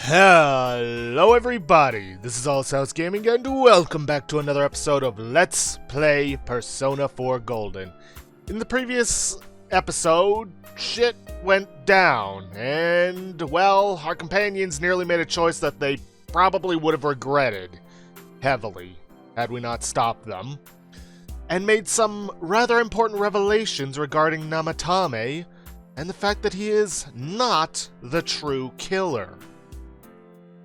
Hello everybody, this is All South Gaming and welcome back to another episode of Let's Play Persona 4 Golden. In the previous episode, shit went down, and, well, our companions nearly made a choice that they probably would have regretted heavily had we not stopped them, and made some rather important revelations regarding Namatame and the fact that he is not the true killer.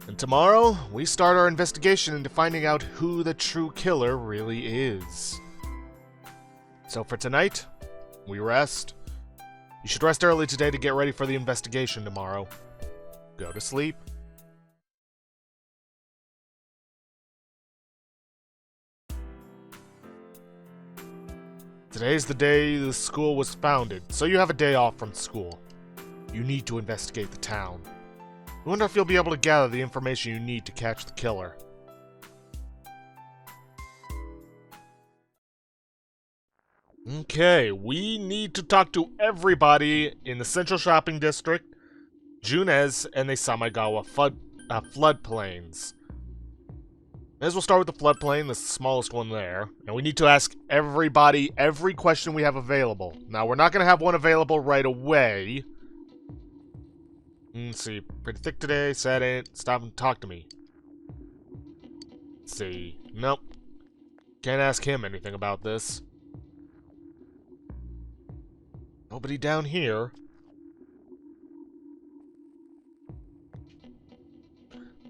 And tomorrow, we start our investigation into finding out who the true killer really is. So for tonight, we rest. You should rest early today to get ready for the investigation tomorrow. Go to sleep. Today's the day the school was founded, so you have a day off from school. You need to investigate the town. I wonder if you'll be able to gather the information you need to catch the killer. Okay, we need to talk to everybody in the Central Shopping District, Junes, and the Samigawa floodplains. May as well start with the floodplain, the smallest one there. And we need to ask everybody every question we have available. Now, we're not going to have one available right away. Let's see, pretty thick today, said it, stop and talk to me. Let's see, nope. Can't ask him anything about this. Nobody down here.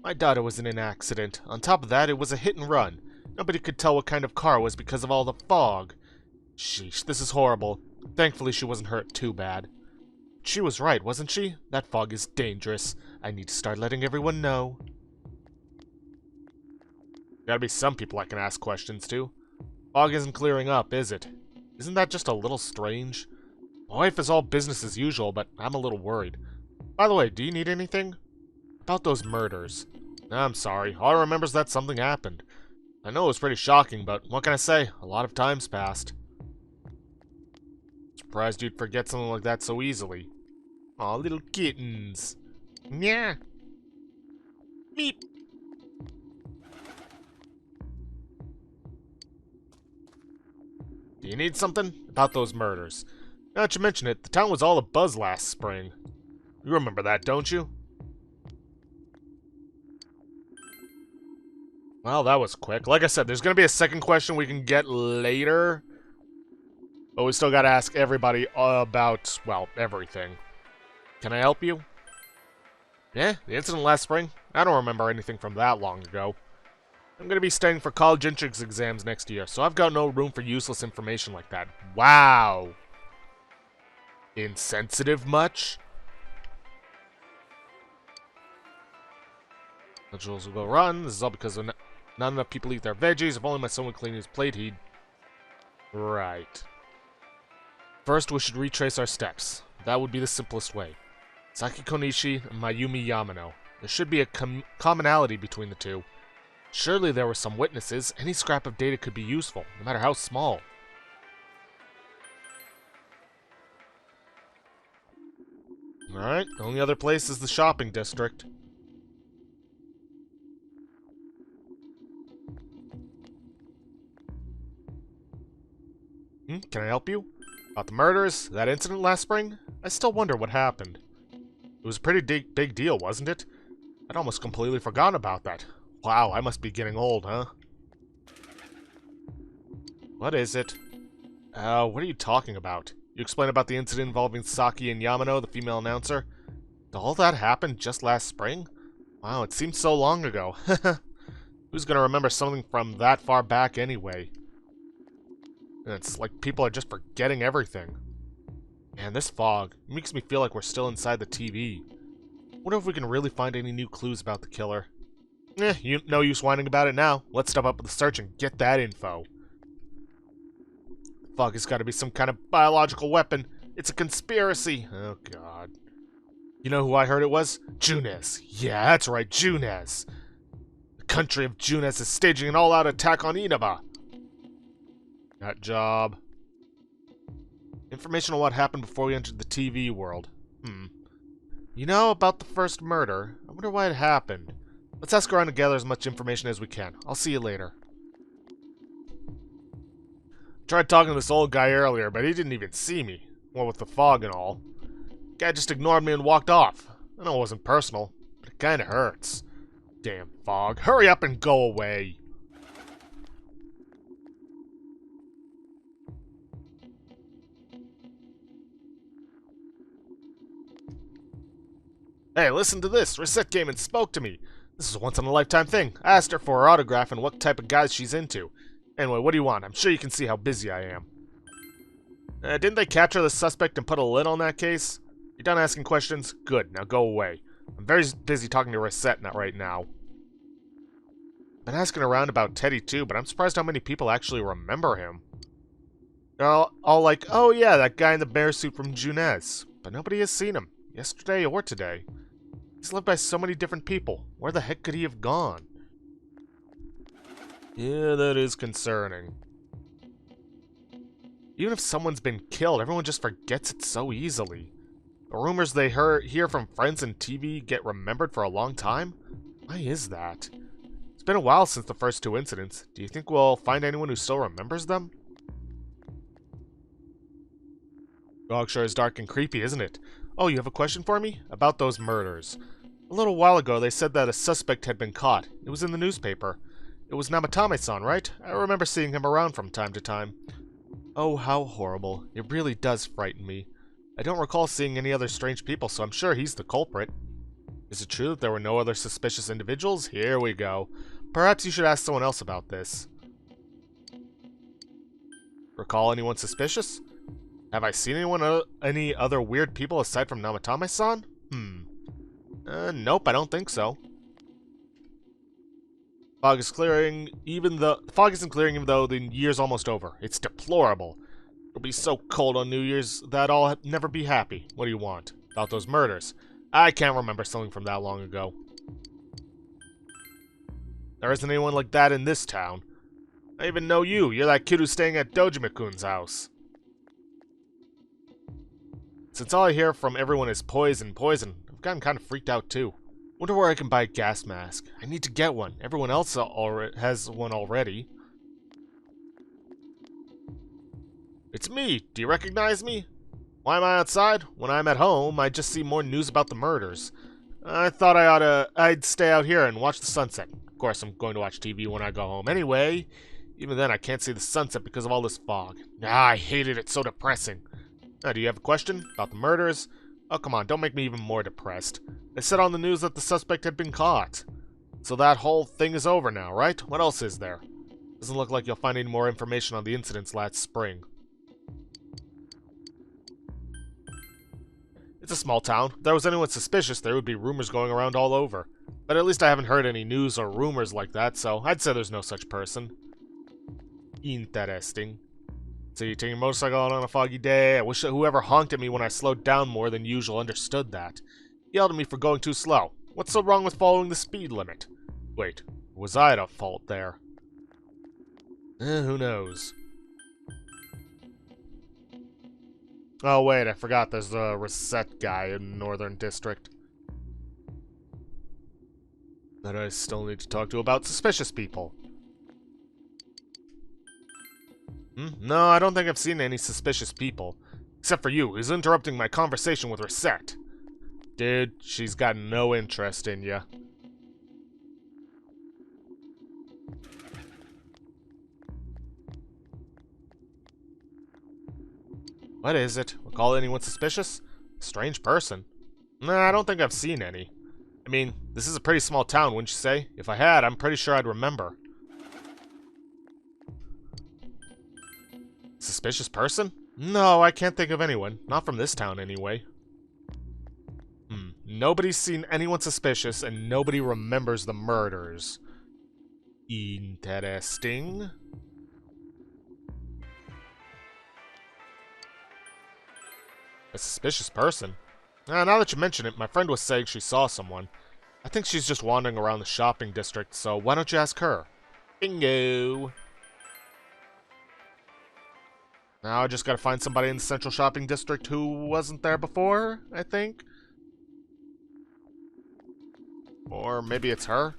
My daughter was in an accident. On top of that, it was a hit and run. Nobody could tell what kind of car it was because of all the fog. Sheesh, this is horrible. Thankfully, she wasn't hurt too bad. She was right, wasn't she? That fog is dangerous. I need to start letting everyone know. Gotta be some people I can ask questions to. Fog isn't clearing up, is it? Isn't that just a little strange? My wife is all business as usual, but I'm a little worried. By the way, do you need anything? About those murders. I'm sorry. All I remember is that something happened. I know it was pretty shocking, but what can I say? A lot of time's passed. Surprised you'd forget something like that so easily. Aw, little kittens. Yeah. Meep. Do you need something? About those murders. Now that you mention it, the town was all abuzz last spring. You remember that, don't you? Well, that was quick. Like I said, there's going to be a second question we can get later. But we still gotta ask everybody about, well, everything. Can I help you? Yeah, the incident last spring? I don't remember anything from that long ago. I'm gonna be studying for college entrance exams next year, so I've got no room for useless information like that. Wow! Insensitive much? Vegetables will go rotten. This is all because of not enough people eat their veggies. If only my son would clean his plate, he'd... Right. First, we should retrace our steps. That would be the simplest way. Saki Konishi and Mayumi Yamano. There should be a commonality between the two. Surely there were some witnesses. Any scrap of data could be useful, no matter how small. Alright, the only other place is the shopping district. Can I help you? About the murders, that incident last spring? I still wonder what happened. It was a pretty big deal, wasn't it? I'd almost completely forgotten about that. Wow, I must be getting old, huh? What is it? What are you talking about? You explain about the incident involving Saki and Yamano, the female announcer? Did all that happen just last spring? Wow, it seems so long ago. Who's gonna remember something from that far back anyway? It's like people are just forgetting everything. Man, this fog makes me feel like we're still inside the TV. Wonder if we can really find any new clues about the killer. No use whining about it now. Let's step up with the search and get that info. Fog has got to be some kind of biological weapon. It's a conspiracy. Oh, God. You know who I heard it was? Junes. Yeah, that's right, Junes. The country of Junes is staging an all-out attack on Inaba. That job. Information on what happened before we entered the TV world. You know about the first murder? I wonder why it happened. Let's ask around and gather as much information as we can. I'll see you later. Tried talking to this old guy earlier, but he didn't even see me. Well, with the fog and all. Guy just ignored me and walked off. I know it wasn't personal, but it kinda hurts. Damn fog. Hurry up and go away. Hey, listen to this. Reset came and spoke to me. This is a once-in-a-lifetime thing. I asked her for her autograph and what type of guys she's into. Anyway, what do you want? I'm sure you can see how busy I am. Didn't they capture the suspect and put a lid on that case? You're done asking questions? Good, now go away. I'm very busy talking to Reset right now. Been asking around about Teddy too, but I'm surprised how many people actually remember him. They're all like, oh yeah, that guy in the bear suit from Junez. But nobody has seen him, yesterday or today. He's loved by so many different people. Where the heck could he have gone? Yeah, that is concerning. Even if someone's been killed, everyone just forgets it so easily. The rumors they hear from friends and TV get remembered for a long time? Why is that? It's been a while since the first two incidents. Do you think we'll find anyone who still remembers them? Dog sure is dark and creepy, isn't it? Oh, you have a question for me? About those murders. A little while ago, they said that a suspect had been caught. It was in the newspaper. It was Namatame-san, right? I remember seeing him around from time to time. Oh, how horrible. It really does frighten me. I don't recall seeing any other strange people, so I'm sure he's the culprit. Is it true that there were no other suspicious individuals? Here we go. Perhaps you should ask someone else about this. Recall anyone suspicious? Have I seen any other weird people aside from Namatame-san? Nope, I don't think so. Fog is clearing, fog isn't clearing even though the year's almost over. It's deplorable. It'll be so cold on New Year's that I'll never be happy. What do you want? About those murders? I can't remember something from that long ago. There isn't anyone like that in this town. I even know you. You're that kid who's staying at Dojima-kun's house. Since all I hear from everyone is poison, I've gotten kind of freaked out too. Wonder where I can buy a gas mask. I need to get one. Everyone else has one already. It's me. Do you recognize me? Why am I outside? When I'm at home, I just see more news about the murders. I thought I'd stay out here and watch the sunset. Of course, I'm going to watch TV when I go home anyway. Even then, I can't see the sunset because of all this fog. I hate it. It's so depressing. Do you have a question about the murders? Oh, come on, don't make me even more depressed. They said on the news that the suspect had been caught. So that whole thing is over now, right? What else is there? Doesn't look like you'll find any more information on the incidents last spring. It's a small town. If there was anyone suspicious, there would be rumors going around all over. But at least I haven't heard any news or rumors like that, so I'd say there's no such person. Interesting. So you take your motorcycle out on a foggy day. I wish that whoever honked at me when I slowed down more than usual understood that. He yelled at me for going too slow. What's so wrong with following the speed limit? Wait, was I at fault there? Who knows? Oh wait, I forgot there's a Reset guy in Northern District that I still need to talk to about suspicious people. No, I don't think I've seen any suspicious people. Except for you, who's interrupting my conversation with Reset. Dude, she's got no interest in you. What is it? Recall anyone suspicious? Strange person. Nah, I don't think I've seen any. I mean, this is a pretty small town, wouldn't you say? If I had, I'm pretty sure I'd remember. Suspicious person? No, I can't think of anyone. Not from this town, anyway. Nobody's seen anyone suspicious, and nobody remembers the murders. Interesting. A suspicious person? Now that you mention it, my friend was saying she saw someone. I think she's just wandering around the shopping district, so why don't you ask her? Bingo! Now I just gotta find somebody in the central shopping district who wasn't there before, I think. Or maybe it's her?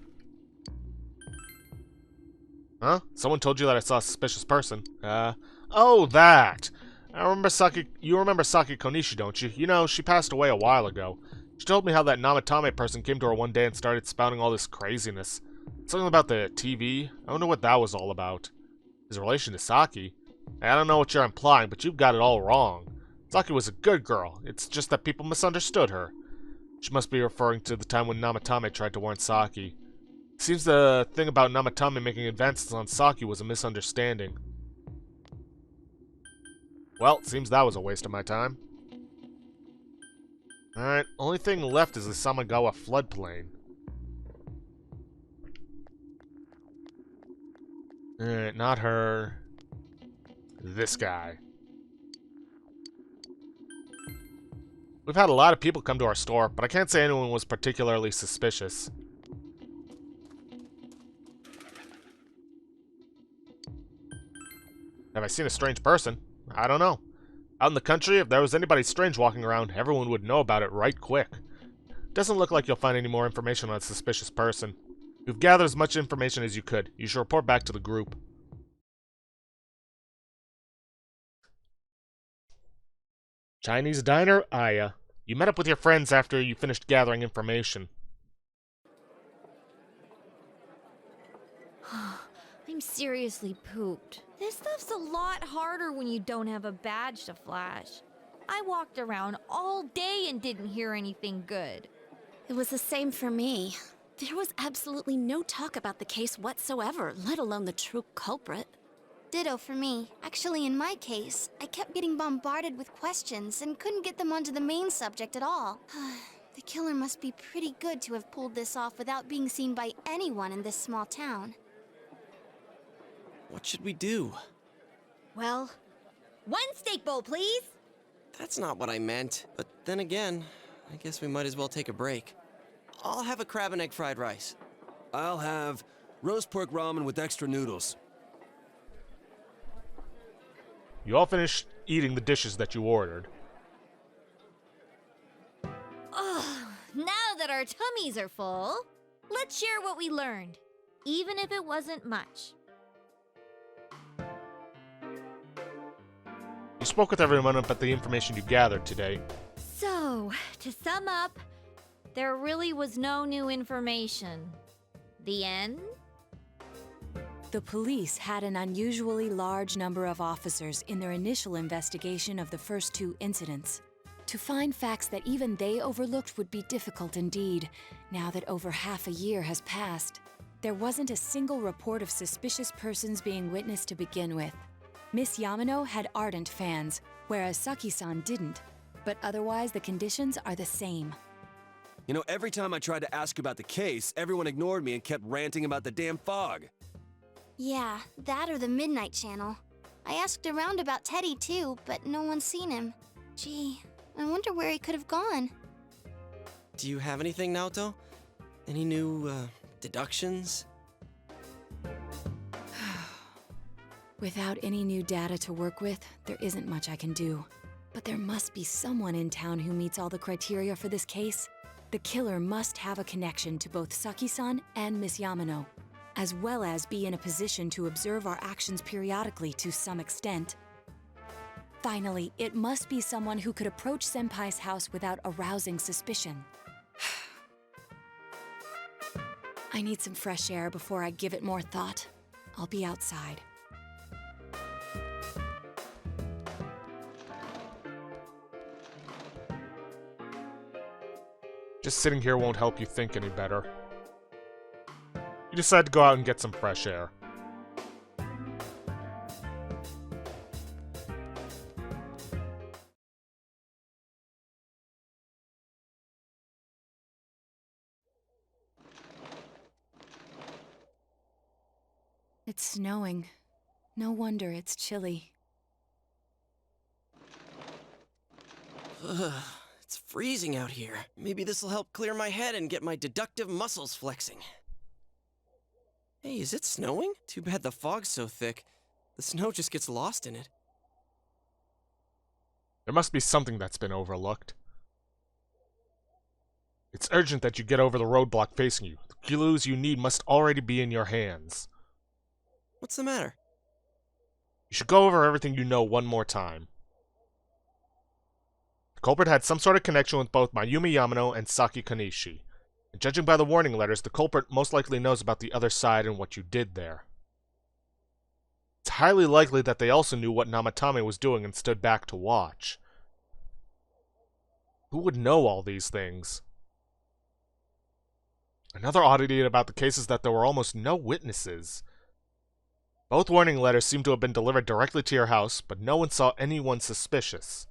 Huh? Someone told you that I saw a suspicious person. Oh, that! You remember Saki Konishi, don't you? You know, she passed away a while ago. She told me how that Namatame person came to her one day and started spouting all this craziness. Something about the TV. I wonder what that was all about. His relation to Saki? I don't know what you're implying, but you've got it all wrong. Saki was a good girl. It's just that people misunderstood her. She must be referring to the time when Namatame tried to warn Saki. Seems the thing about Namatame making advances on Saki was a misunderstanding. Well, seems that was a waste of my time. Alright, only thing left is the Samagawa floodplain. Alright, not her. This guy. We've had a lot of people come to our store, but I can't say anyone was particularly suspicious. Have I seen a strange person? I don't know. Out in the country, if there was anybody strange walking around, everyone would know about it right quick. Doesn't look like you'll find any more information on a suspicious person. You've gathered as much information as you could. You should report back to the group. Chinese diner, Aya. You met up with your friends after you finished gathering information. I'm seriously pooped. This stuff's a lot harder when you don't have a badge to flash. I walked around all day and didn't hear anything good. It was the same for me. There was absolutely no talk about the case whatsoever, let alone the true culprit. Ditto for me. Actually, in my case, I kept getting bombarded with questions and couldn't get them onto the main subject at all. The killer must be pretty good to have pulled this off without being seen by anyone in this small town. What should we do? Well, one steak bowl, please. That's not what I meant. But then again, I guess we might as well take a break. I'll have a crab and egg fried rice. I'll have roast pork ramen with extra noodles. You all finished eating the dishes that you ordered. Ugh, now that our tummies are full, let's share what we learned, even if it wasn't much. You spoke with everyone about the information you gathered today. So, to sum up, there really was no new information. The end? The police had an unusually large number of officers in their initial investigation of the first two incidents. To find facts that even they overlooked would be difficult indeed, now that over half a year has passed. There wasn't a single report of suspicious persons being witnessed to begin with. Miss Yamano had ardent fans, whereas Saki-san didn't. But otherwise, the conditions are the same. You know, every time I tried to ask about the case, everyone ignored me and kept ranting about the damn fog. Yeah, that or the Midnight Channel. I asked around about Teddy too, but no one's seen him. Gee, I wonder where he could have gone. Do you have anything, Naoto? Any new, deductions? Without any new data to work with, there isn't much I can do. But there must be someone in town who meets all the criteria for this case. The killer must have a connection to both Saki-san and Miss Yamano, as well as be in a position to observe our actions periodically to some extent. Finally, it must be someone who could approach Senpai's house without arousing suspicion. I need some fresh air before I give it more thought. I'll be outside. Just sitting here won't help you think any better. You decide to go out and get some fresh air. It's snowing. No wonder it's chilly. Ugh, it's freezing out here. Maybe this'll help clear my head and get my deductive muscles flexing. Hey, is it snowing? Too bad the fog's so thick. The snow just gets lost in it. There must be something that's been overlooked. It's urgent that you get over the roadblock facing you. The clues you need must already be in your hands. What's the matter? You should go over everything you know one more time. The culprit had some sort of connection with both Mayumi Yamano and Saki Kanishi. And judging by the warning letters, the culprit most likely knows about the other side and what you did there. It's highly likely that they also knew what Namatame was doing and stood back to watch. Who would know all these things? Another oddity about the case is that there were almost no witnesses. Both warning letters seem to have been delivered directly to your house, but no one saw anyone suspicious.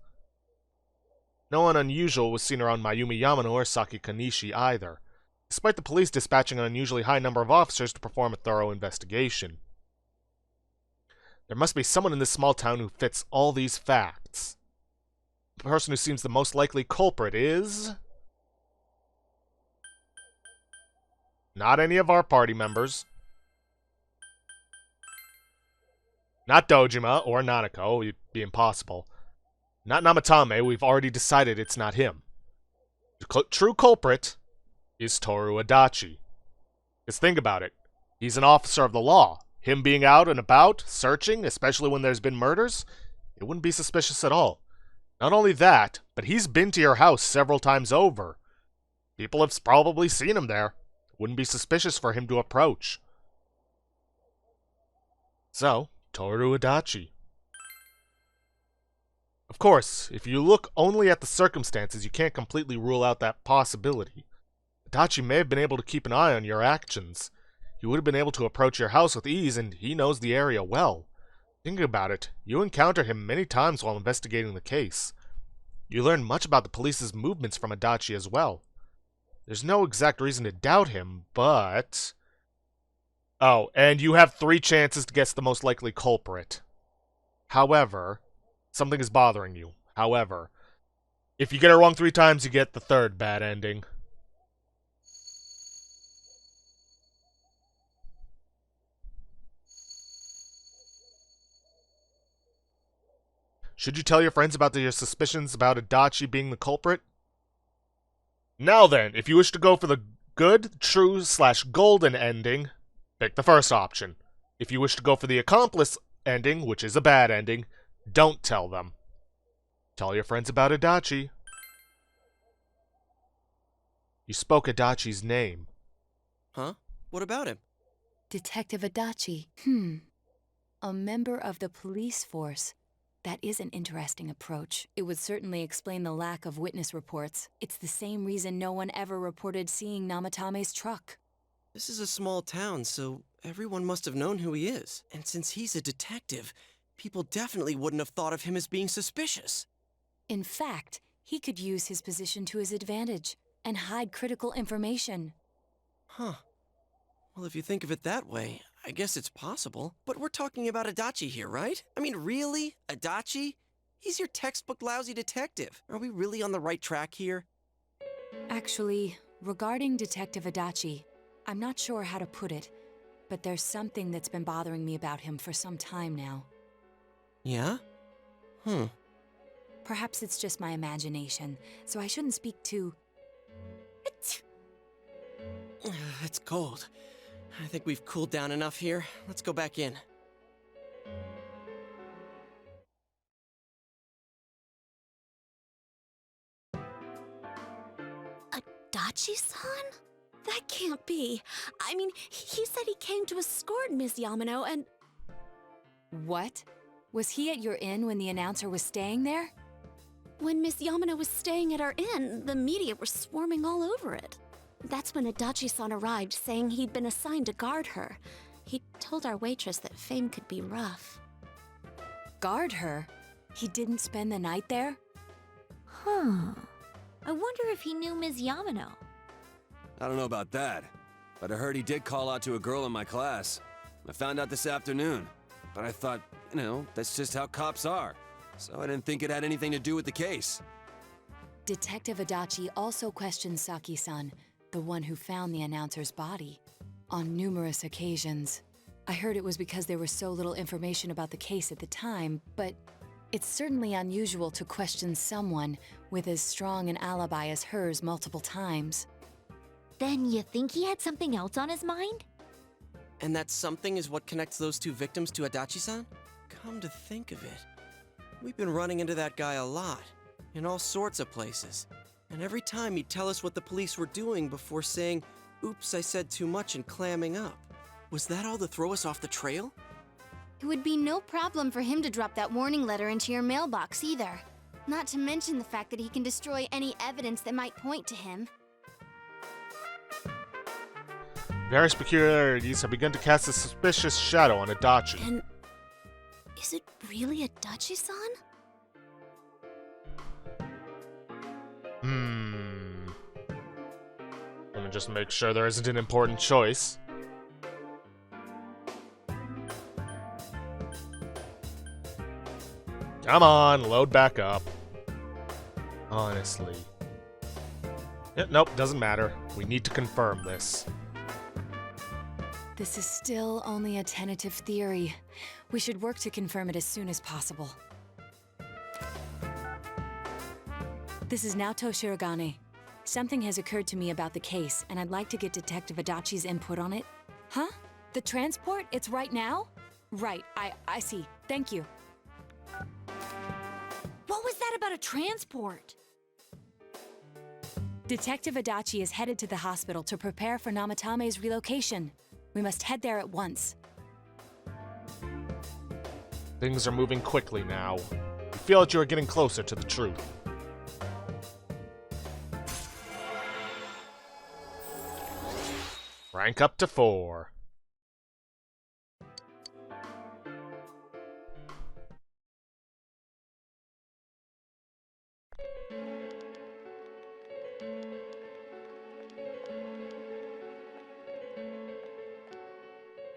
No one unusual was seen around Mayumi Yamano or Saki Kanishi either, despite the police dispatching an unusually high number of officers to perform a thorough investigation. There must be someone in this small town who fits all these facts. The person who seems the most likely culprit is... not any of our party members. Not Dojima or Nanako, it'd be impossible. Not Namatame, we've already decided it's not him. The true culprit is Toru Adachi. Just think about it. He's an officer of the law. Him being out and about, searching, especially when there's been murders, it wouldn't be suspicious at all. Not only that, but he's been to your house several times over. People have probably seen him there. It wouldn't be suspicious for him to approach. So, Toru Adachi. Of course, if you look only at the circumstances, you can't completely rule out that possibility. Adachi may have been able to keep an eye on your actions. He would have been able to approach your house with ease, and he knows the area well. Thinking about it, you encounter him many times while investigating the case. You learn much about the police's movements from Adachi as well. There's no exact reason to doubt him, but... oh, and you have 3 chances to guess the most likely culprit. However, something is bothering you. However, if you get it wrong 3 times, you get the 3rd bad ending. Should you tell your friends about your suspicions about Adachi being the culprit? Now then, if you wish to go for the good, true/golden ending, pick the first option. If you wish to go for the accomplice ending, which is a bad ending, don't tell them. Tell your friends about Adachi. You spoke Adachi's name. Huh? What about him? Detective Adachi. A member of the police force. That is an interesting approach. It would certainly explain the lack of witness reports. It's the same reason no one ever reported seeing Namatame's truck. This is a small town, so everyone must have known who he is. And since he's a detective, people definitely wouldn't have thought of him as being suspicious. In fact, he could use his position to his advantage and hide critical information. Huh. Well, if you think of it that way, I guess it's possible. But we're talking about Adachi here, right? I mean, really? Adachi? He's your textbook lousy detective. Are we really on the right track here? Actually, regarding Detective Adachi, I'm not sure how to put it, but there's something that's been bothering me about him for some time now. Yeah? Perhaps it's just my imagination, so I shouldn't speak too... It's cold. I think we've cooled down enough here. Let's go back in. Adachi-san? That can't be. I mean, he said he came to escort Miss Yamano and... What? Was he at your inn when the announcer was staying there? When Miss Yamano was staying at our inn, the media were swarming all over it. That's when Adachi-san arrived, saying he'd been assigned to guard her. He told our waitress that fame could be rough. Guard her? He didn't spend the night there? Huh. I wonder if he knew Ms. Yamano. I don't know about that, but I heard he did call out to a girl in my class. I found out this afternoon, but I thought, that's just how cops are. So I didn't think it had anything to do with the case. Detective Adachi also questioned Saki-san, the one who found the announcer's body, on numerous occasions. I heard it was because there was so little information about the case at the time, but It's certainly unusual to question someone with as strong an alibi as hers multiple times. Then you think he had something else on his mind? And that something is what connects those two victims to Adachi-san? Come to think of it, we've been running into that guy a lot, in all sorts of places. And every time he'd tell us what the police were doing before saying, "Oops, I said too much," and clamming up. Was that all to throw us off the trail? It would be no problem for him to drop that warning letter into your mailbox either. Not to mention the fact that he can destroy any evidence that might point to him. Various peculiarities have begun to cast a suspicious shadow on Adachi. And is it really Adachi-san? Let me just make sure there isn't an important choice. Come on, load back up. Honestly. Nope, doesn't matter. We need to confirm this. This is still only a tentative theory. We should work to confirm it as soon as possible. This is Naoto Shirogane. Something has occurred to me about the case, and I'd like to get Detective Adachi's input on it. Huh? The transport? It's right now? Right, I see. Thank you. What was that about a transport? Detective Adachi is headed to the hospital to prepare for Namatame's relocation. We must head there at once. Things are moving quickly now. You feel that you are getting closer to the truth. Rank up to 4.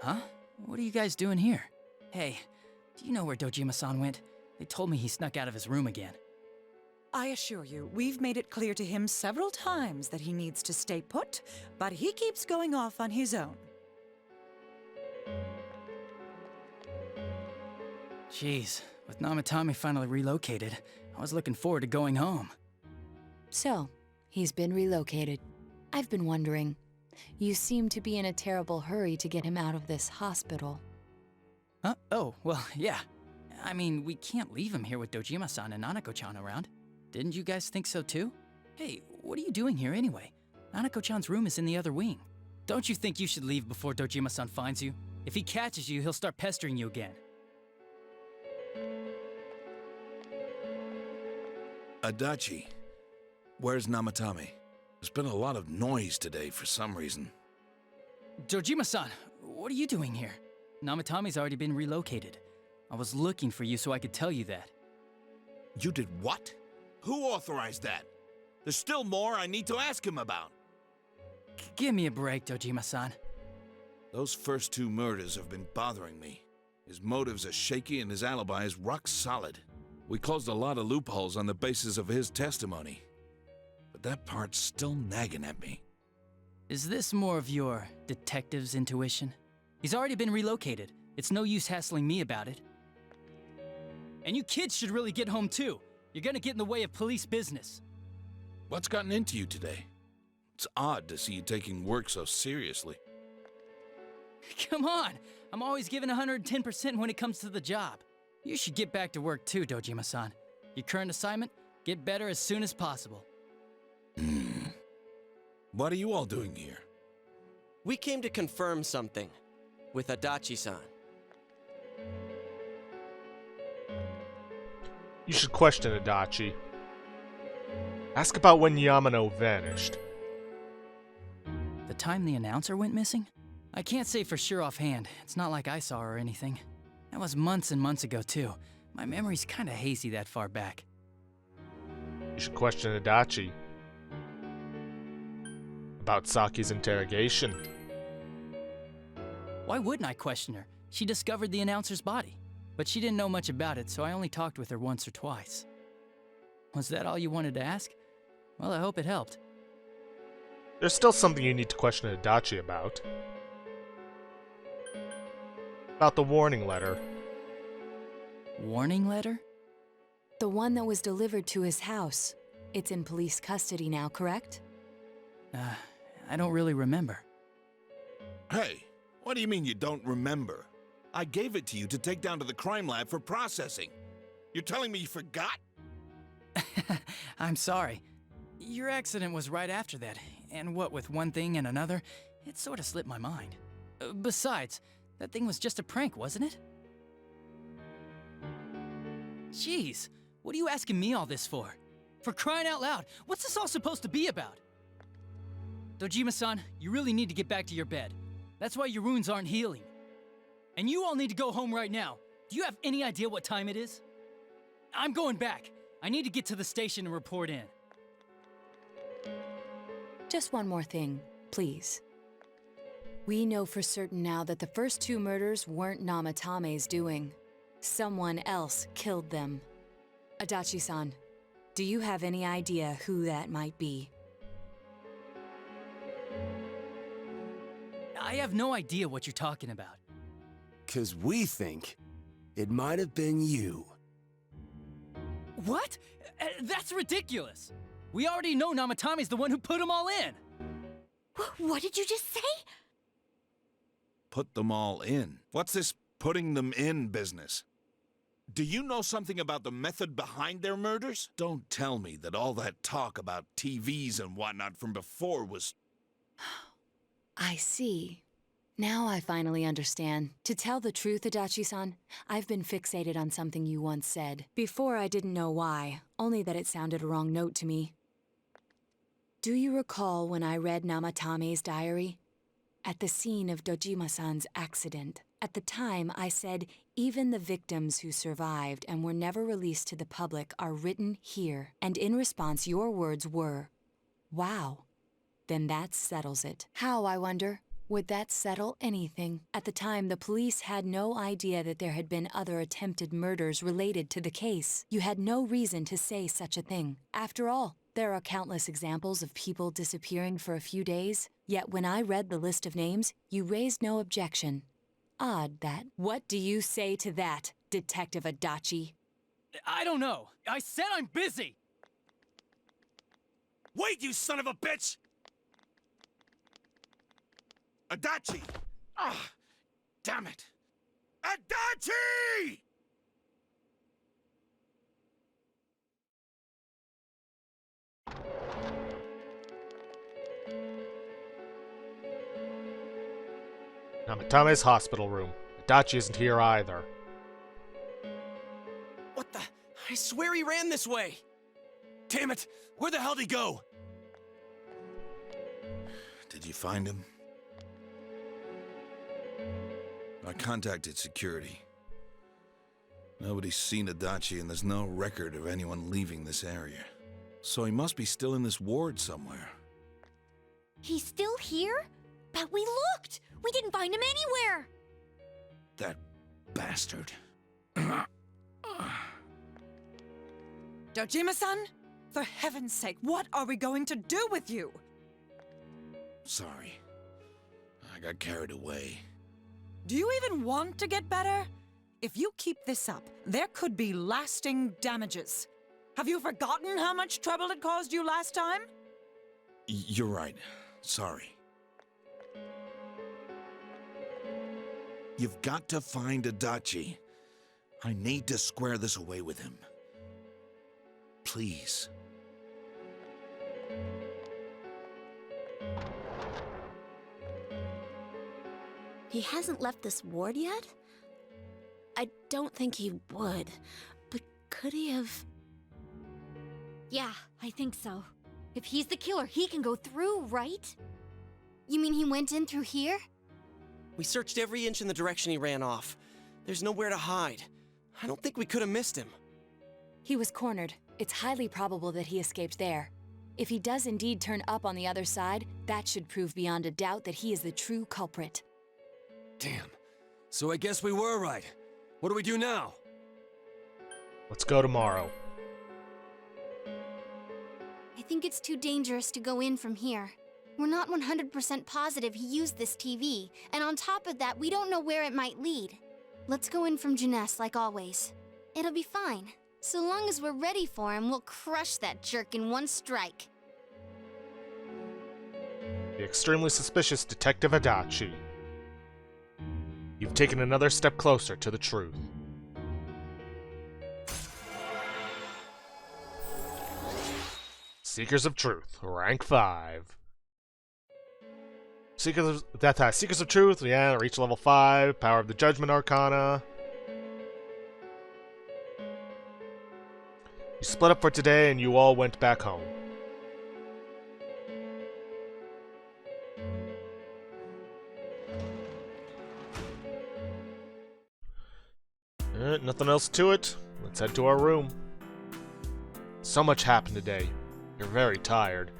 Huh? What are you guys doing here? Hey, do you know where Dojima-san went? They told me he snuck out of his room again. I assure you, we've made it clear to him several times that he needs to stay put, but he keeps going off on his own. Jeez, with Namatame finally relocated, I was looking forward to going home. So, he's been relocated. I've been wondering. You seem to be in a terrible hurry to get him out of this hospital. Huh? Oh, well, yeah. I mean, we can't leave him here with Dojima-san and Nanako-chan around. Didn't you guys think so too? Hey, what are you doing here anyway? Nanako-chan's room is in the other wing. Don't you think you should leave before Dojima-san finds you? If he catches you, he'll start pestering you again. Adachi, where's Namatame? There's been a lot of noise today for some reason. Dojima-san, what are you doing here? Namatame's already been relocated. I was looking for you so I could tell you that. You did what? Who authorized that? There's still more I need to ask him about. Give me a break, Dojima-san. Those first 2 murders have been bothering me. His motives are shaky and his alibi is rock solid. We closed a lot of loopholes on the basis of his testimony. But that part's still nagging at me. Is this more of your detective's intuition? He's already been relocated. It's no use hassling me about it. And you kids should really get home too. You're gonna get in the way of police business. What's gotten into you today? It's odd to see you taking work so seriously. Come on! I'm always giving 110% when it comes to the job. You should get back to work too, Dojima-san. Your current assignment? Get better as soon as possible. What are you all doing here? We came to confirm something with Adachi-san. You should question Adachi. Ask about when Yamano vanished. The time the announcer went missing? I can't say for sure offhand. It's not like I saw her or anything. That was months and months ago too. My memory's kinda hazy that far back. You should question Adachi. About Saki's interrogation. Why wouldn't I question her? She discovered the announcer's body. But she didn't know much about it, so I only talked with her once or twice. Was that all you wanted to ask? Well, I hope it helped. There's still something you need to question Adachi about. About the warning letter. Warning letter? The one that was delivered to his house. It's in police custody now, correct? I don't really remember. Hey, what do you mean you don't remember? I gave it to you to take down to the crime lab for processing. You're telling me you forgot? I'm sorry. Your accident was right after that, and what with one thing and another, it sort of slipped my mind. Besides, that thing was just a prank, wasn't it? Jeez, what are you asking me all this for? For crying out loud, what's this all supposed to be about? Dojima-san, you really need to get back to your bed. That's why your wounds aren't healing. And you all need to go home right now. Do you have any idea what time it is? I'm going back. I need to get to the station and report in. Just one more thing, please. We know for certain now that the first 2 murders weren't Namatame's doing. Someone else killed them. Adachi-san, do you have any idea who that might be? I have no idea what you're talking about. 'Cause we think it might have been you. What? That's ridiculous! We already know Namatame's the one who put them all in! What did you just say? Put them all in. What's this putting them in business? Do you know something about the method behind their murders? Don't tell me that all that talk about TVs and whatnot from before was... I see. Now I finally understand. To tell the truth, Adachi-san, I've been fixated on something you once said. Before I didn't know why, only that it sounded a wrong note to me. Do you recall when I read Namatame's diary? At the scene of Dojima-san's accident. At the time, I said, even the victims who survived and were never released to the public are written here. And in response, your words were, wow. Then that settles it. How, I wonder? Would that settle anything? At the time, the police had no idea that there had been other attempted murders related to the case. You had no reason to say such a thing. After all, there are countless examples of people disappearing for a few days. Yet when I read the list of names, you raised no objection. Odd that. What do you say to that, Detective Adachi? I don't know. I said I'm busy! Wait, you son of a bitch! Adachi! Ah, damn it! Adachi! Namatame's hospital room. Adachi isn't here either. What the? I swear he ran this way! Damn it! Where the hell did he go? Did you find him? I contacted security. Nobody's seen Adachi and there's no record of anyone leaving this area. So he must be still in this ward somewhere. He's still here? But we looked! We didn't find him anywhere! That bastard. Dojima-san? For heaven's sake, what are we going to do with you? Sorry. I got carried away. Do you even want to get better? If you keep this up, there could be lasting damages. Have you forgotten how much trouble it caused you last time? You're right. Sorry. You've got to find Adachi. I need to square this away with him. Please. He hasn't left this ward yet? I don't think he would. But could he have... Yeah, I think so. If he's the killer, he can go through, right? You mean he went in through here? We searched every inch in the direction he ran off. There's nowhere to hide. I don't think we could have missed him. He was cornered. It's highly probable that he escaped there. If he does indeed turn up on the other side, that should prove beyond a doubt that he is the true culprit. Damn. So I guess we were right. What do we do now? Let's go tomorrow. I think it's too dangerous to go in from here. We're not 100% positive he used this TV, and on top of that, we don't know where it might lead. Let's go in from Jeunesse like always. It'll be fine. So long as we're ready for him, we'll crush that jerk in one strike. The extremely suspicious Detective Adachi. You've taken another step closer to the truth. Seekers of Truth, rank 5. Seekers of Truth, yeah, reach level 5. Power of the Judgment Arcana. You split up for today and you all went back home. Nothing else to it. Let's head to our room. So much happened today. You're very tired.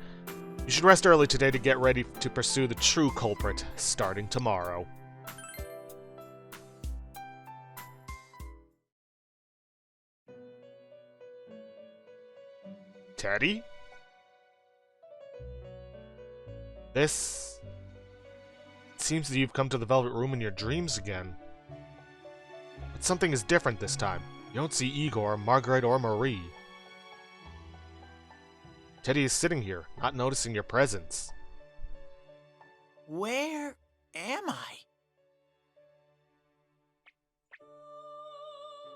You should rest early today to get ready to pursue the true culprit, starting tomorrow. Teddy? This... It seems that you've come to the Velvet Room in your dreams again. But something is different this time. You don't see Igor, Margaret, or Marie. Teddy is sitting here, not noticing your presence. Where am I?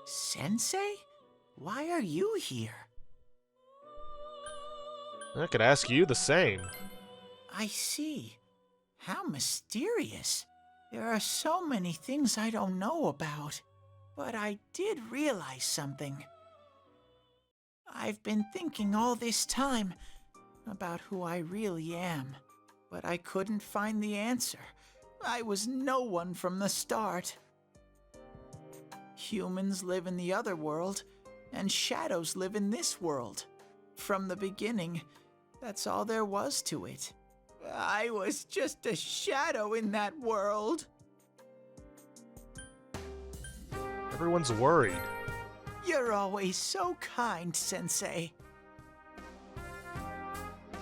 Sensei? Why are you here? I could ask you the same. I see. How mysterious. There are so many things I don't know about. But I did realize something. I've been thinking all this time about who I really am, but I couldn't find the answer. I was no one from the start. Humans live in the other world, and shadows live in this world. From the beginning, that's all there was to it. I was just a shadow in that world. Everyone's worried. You're always so kind, Sensei.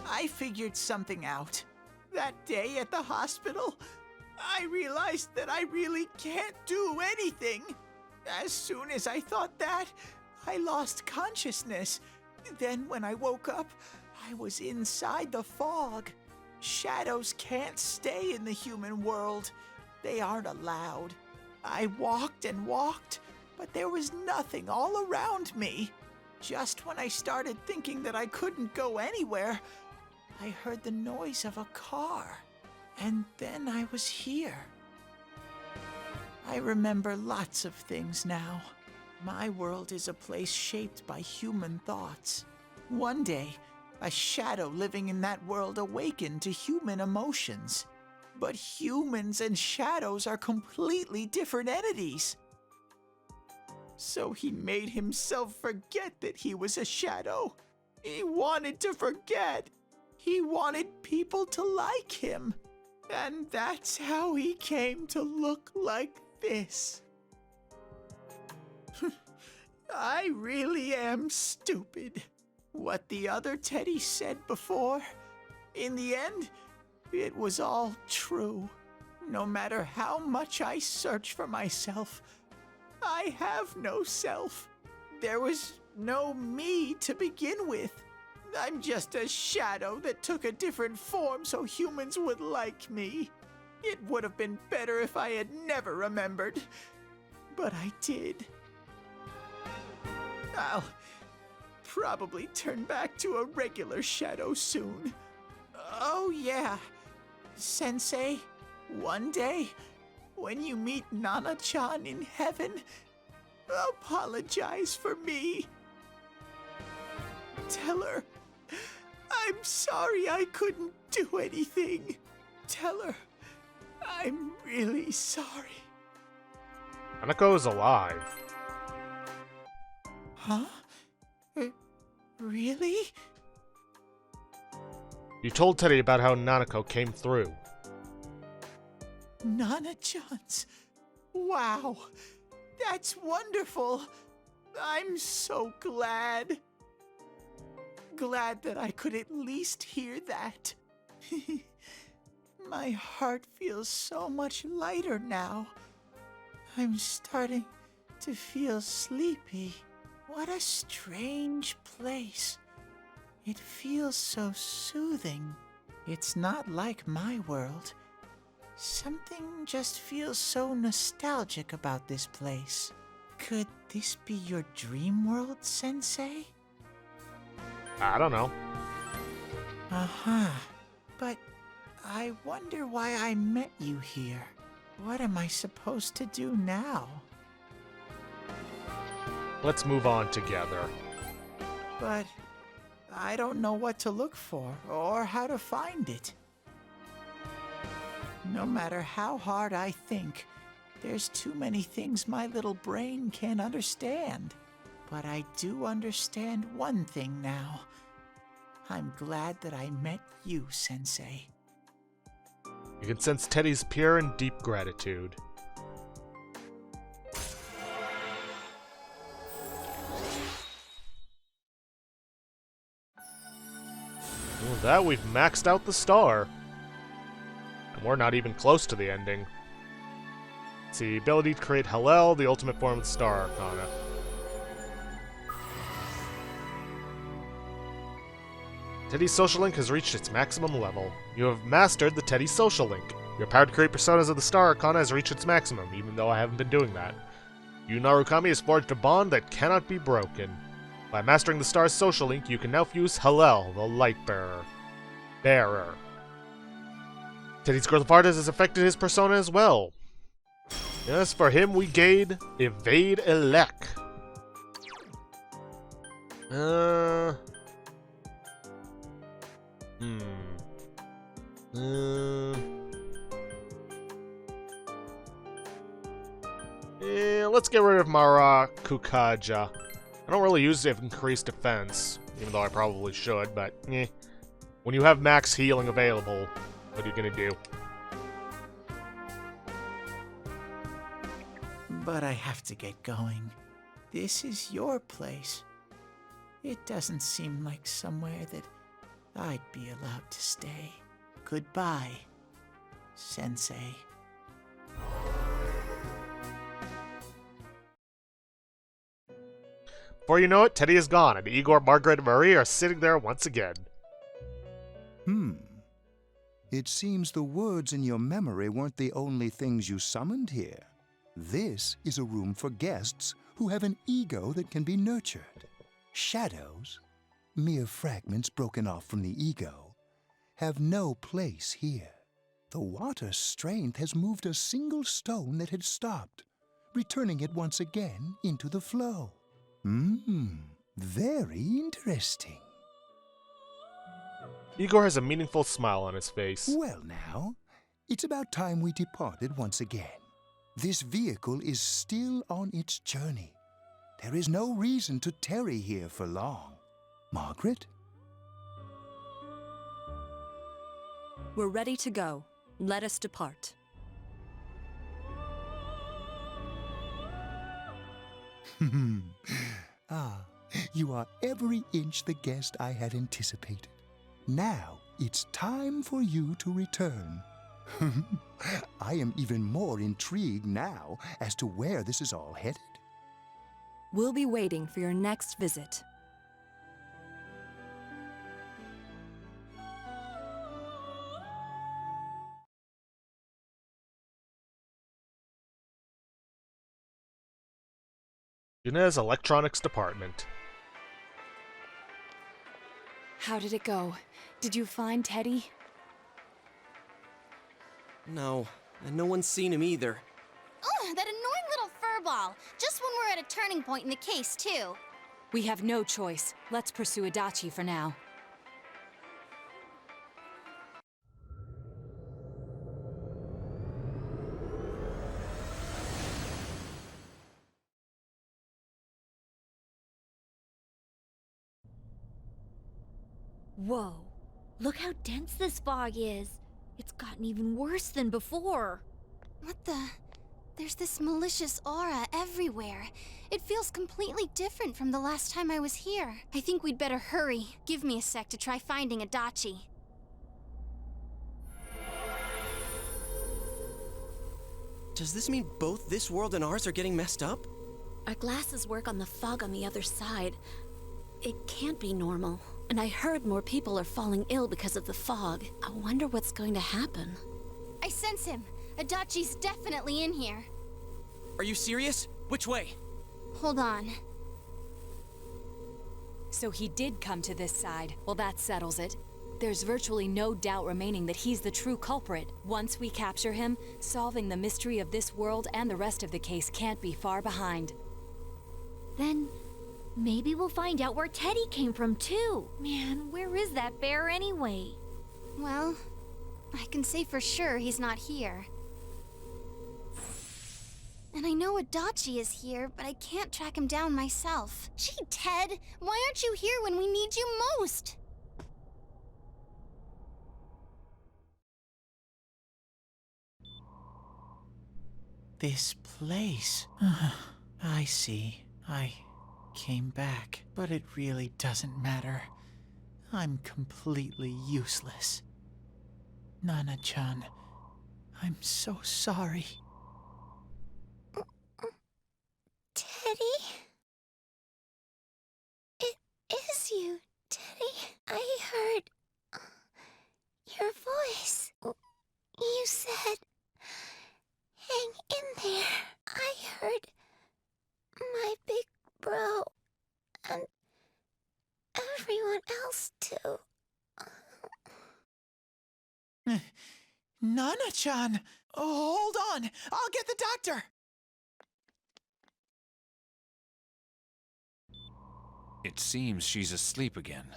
I figured something out. That day at the hospital, I realized that I really can't do anything. As soon as I thought that, I lost consciousness. Then when I woke up, I was inside the fog. Shadows can't stay in the human world. They aren't allowed. I walked and walked, but there was nothing all around me. Just when I started thinking that I couldn't go anywhere, I heard the noise of a car, and then I was here. I remember lots of things now. My world is a place shaped by human thoughts. One day, a shadow living in that world awakened to human emotions. But humans and shadows are completely different entities. So he made himself forget that he was a shadow. He wanted to forget. He wanted people to like him. And that's how he came to look like this. I really am stupid. What the other Teddy said before, in the end, it was all true. No matter how much I search for myself, I have no self. There was no me to begin with. I'm just a shadow that took a different form so humans would like me. It would have been better if I had never remembered, but I did. I'll probably turn back to a regular shadow soon. Oh yeah, Sensei, one day, when you meet Nana-chan in heaven, apologize for me. Tell her, I'm sorry I couldn't do anything. Tell her, I'm really sorry. Hanako is alive. Huh? Really? You told Teddy about how Nanako came through. Nana-chan's. Wow, that's wonderful. I'm so glad. Glad that I could at least hear that. My heart feels so much lighter now. I'm starting to feel sleepy. What a strange place. It feels so soothing. It's not like my world. Something just feels so nostalgic about this place. Could this be your dream world, Sensei? I don't know. Uh-huh. But I wonder why I met you here. What am I supposed to do now? Let's move on together. But I don't know what to look for or how to find it. No matter how hard I think, there's too many things my little brain can't understand. But I do understand one thing now. I'm glad that I met you, Sensei. You can sense Teddy's pure and deep gratitude. Well, with that, we've maxed out the star. And we're not even close to the ending. Let's see, ability to create Hallel, the ultimate form of the Star Arcana. Teddy's social link has reached its maximum level. You have mastered the Teddy social link. Your power to create personas of the Star Arcana has reached its maximum, even though I haven't been doing that. Yu Narukami has forged a bond that cannot be broken. By mastering the Star's social link, you can now fuse Hallel, the Light Bearer. Teddy's growth of artist has affected his persona as well. Yes, for him we gain Evade Elec. Let's get rid of Marakukaja. I don't really use it for increased defense, even though I probably should, but when you have max healing available, what are you gonna do? But I have to get going. This is your place. It doesn't seem like somewhere that I'd be allowed to stay. Goodbye, Sensei. Before you know it, Teddy is gone, and Igor, Margaret, and Marie are sitting there once again. It seems the words in your memory weren't the only things you summoned here. This is a room for guests who have an ego that can be nurtured. Shadows, mere fragments broken off from the ego, have no place here. The water's strength has moved a single stone that had stopped, returning it once again into the flow. Very interesting. Igor has a meaningful smile on his face. Well now, it's about time we departed once again. This vehicle is still on its journey. There is no reason to tarry here for long. Margaret? We're ready to go. Let us depart. You are every inch the guest I had anticipated. Now it's time for you to return. I am even more intrigued now as to where this is all headed. We'll be waiting for your next visit. Yuna's Electronics Department. How did it go? Did you find Teddy? No, and no one's seen him either. Ugh, that annoying little furball. Just when we're at a turning point in the case, too. We have no choice. Let's pursue Adachi for now. Whoa. Look how dense this fog is. It's gotten even worse than before. What the? There's this malicious aura everywhere. It feels completely different from the last time I was here. I think we'd better hurry. Give me a sec to try finding Adachi. Does this mean both this world and ours are getting messed up? Our glasses work on the fog on the other side. It can't be normal. And I heard more people are falling ill because of the fog. I wonder what's going to happen. I sense him. Adachi's definitely in here. Are you serious? Which way? Hold on. So he did come to this side. Well, that settles it. There's virtually no doubt remaining that he's the true culprit. Once we capture him, solving the mystery of this world and the rest of the case can't be far behind. Then maybe we'll find out where Teddy came from too. Man, where is that bear anyway? Well, I can say for sure he's not here. And I know Adachi is here, but I can't track him down myself. Gee, Ted, why aren't you here when we need you most? This place. I see. I came back, but it really doesn't matter. I'm completely useless. Nana-chan, I'm so sorry. Teddy? It is you, Teddy. I heard your voice. You said, hang in there. I heard my big bro and everyone else too. Nana-chan! Oh, hold on! I'll get the doctor! It seems she's asleep again.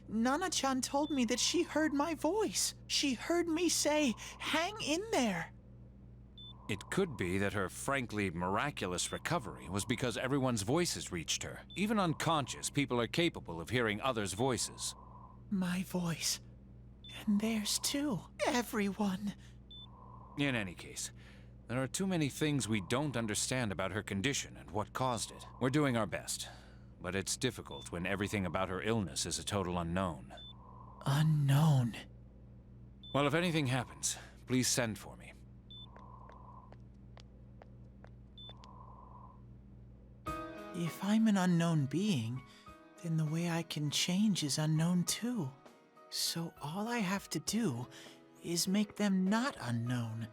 Nana-chan told me that she heard my voice. She heard me say, hang in there. It could be that her frankly miraculous recovery was because everyone's voices reached her. Even unconscious, people are capable of hearing others' voices. My voice. And theirs too. Everyone. In any case, there are too many things we don't understand about her condition and what caused it. We're doing our best, but it's difficult when everything about her illness is a total unknown. Unknown. Well, if anything happens, please send for me. If I'm an unknown being, then the way I can change is unknown too. So all I have to do is make them not unknown.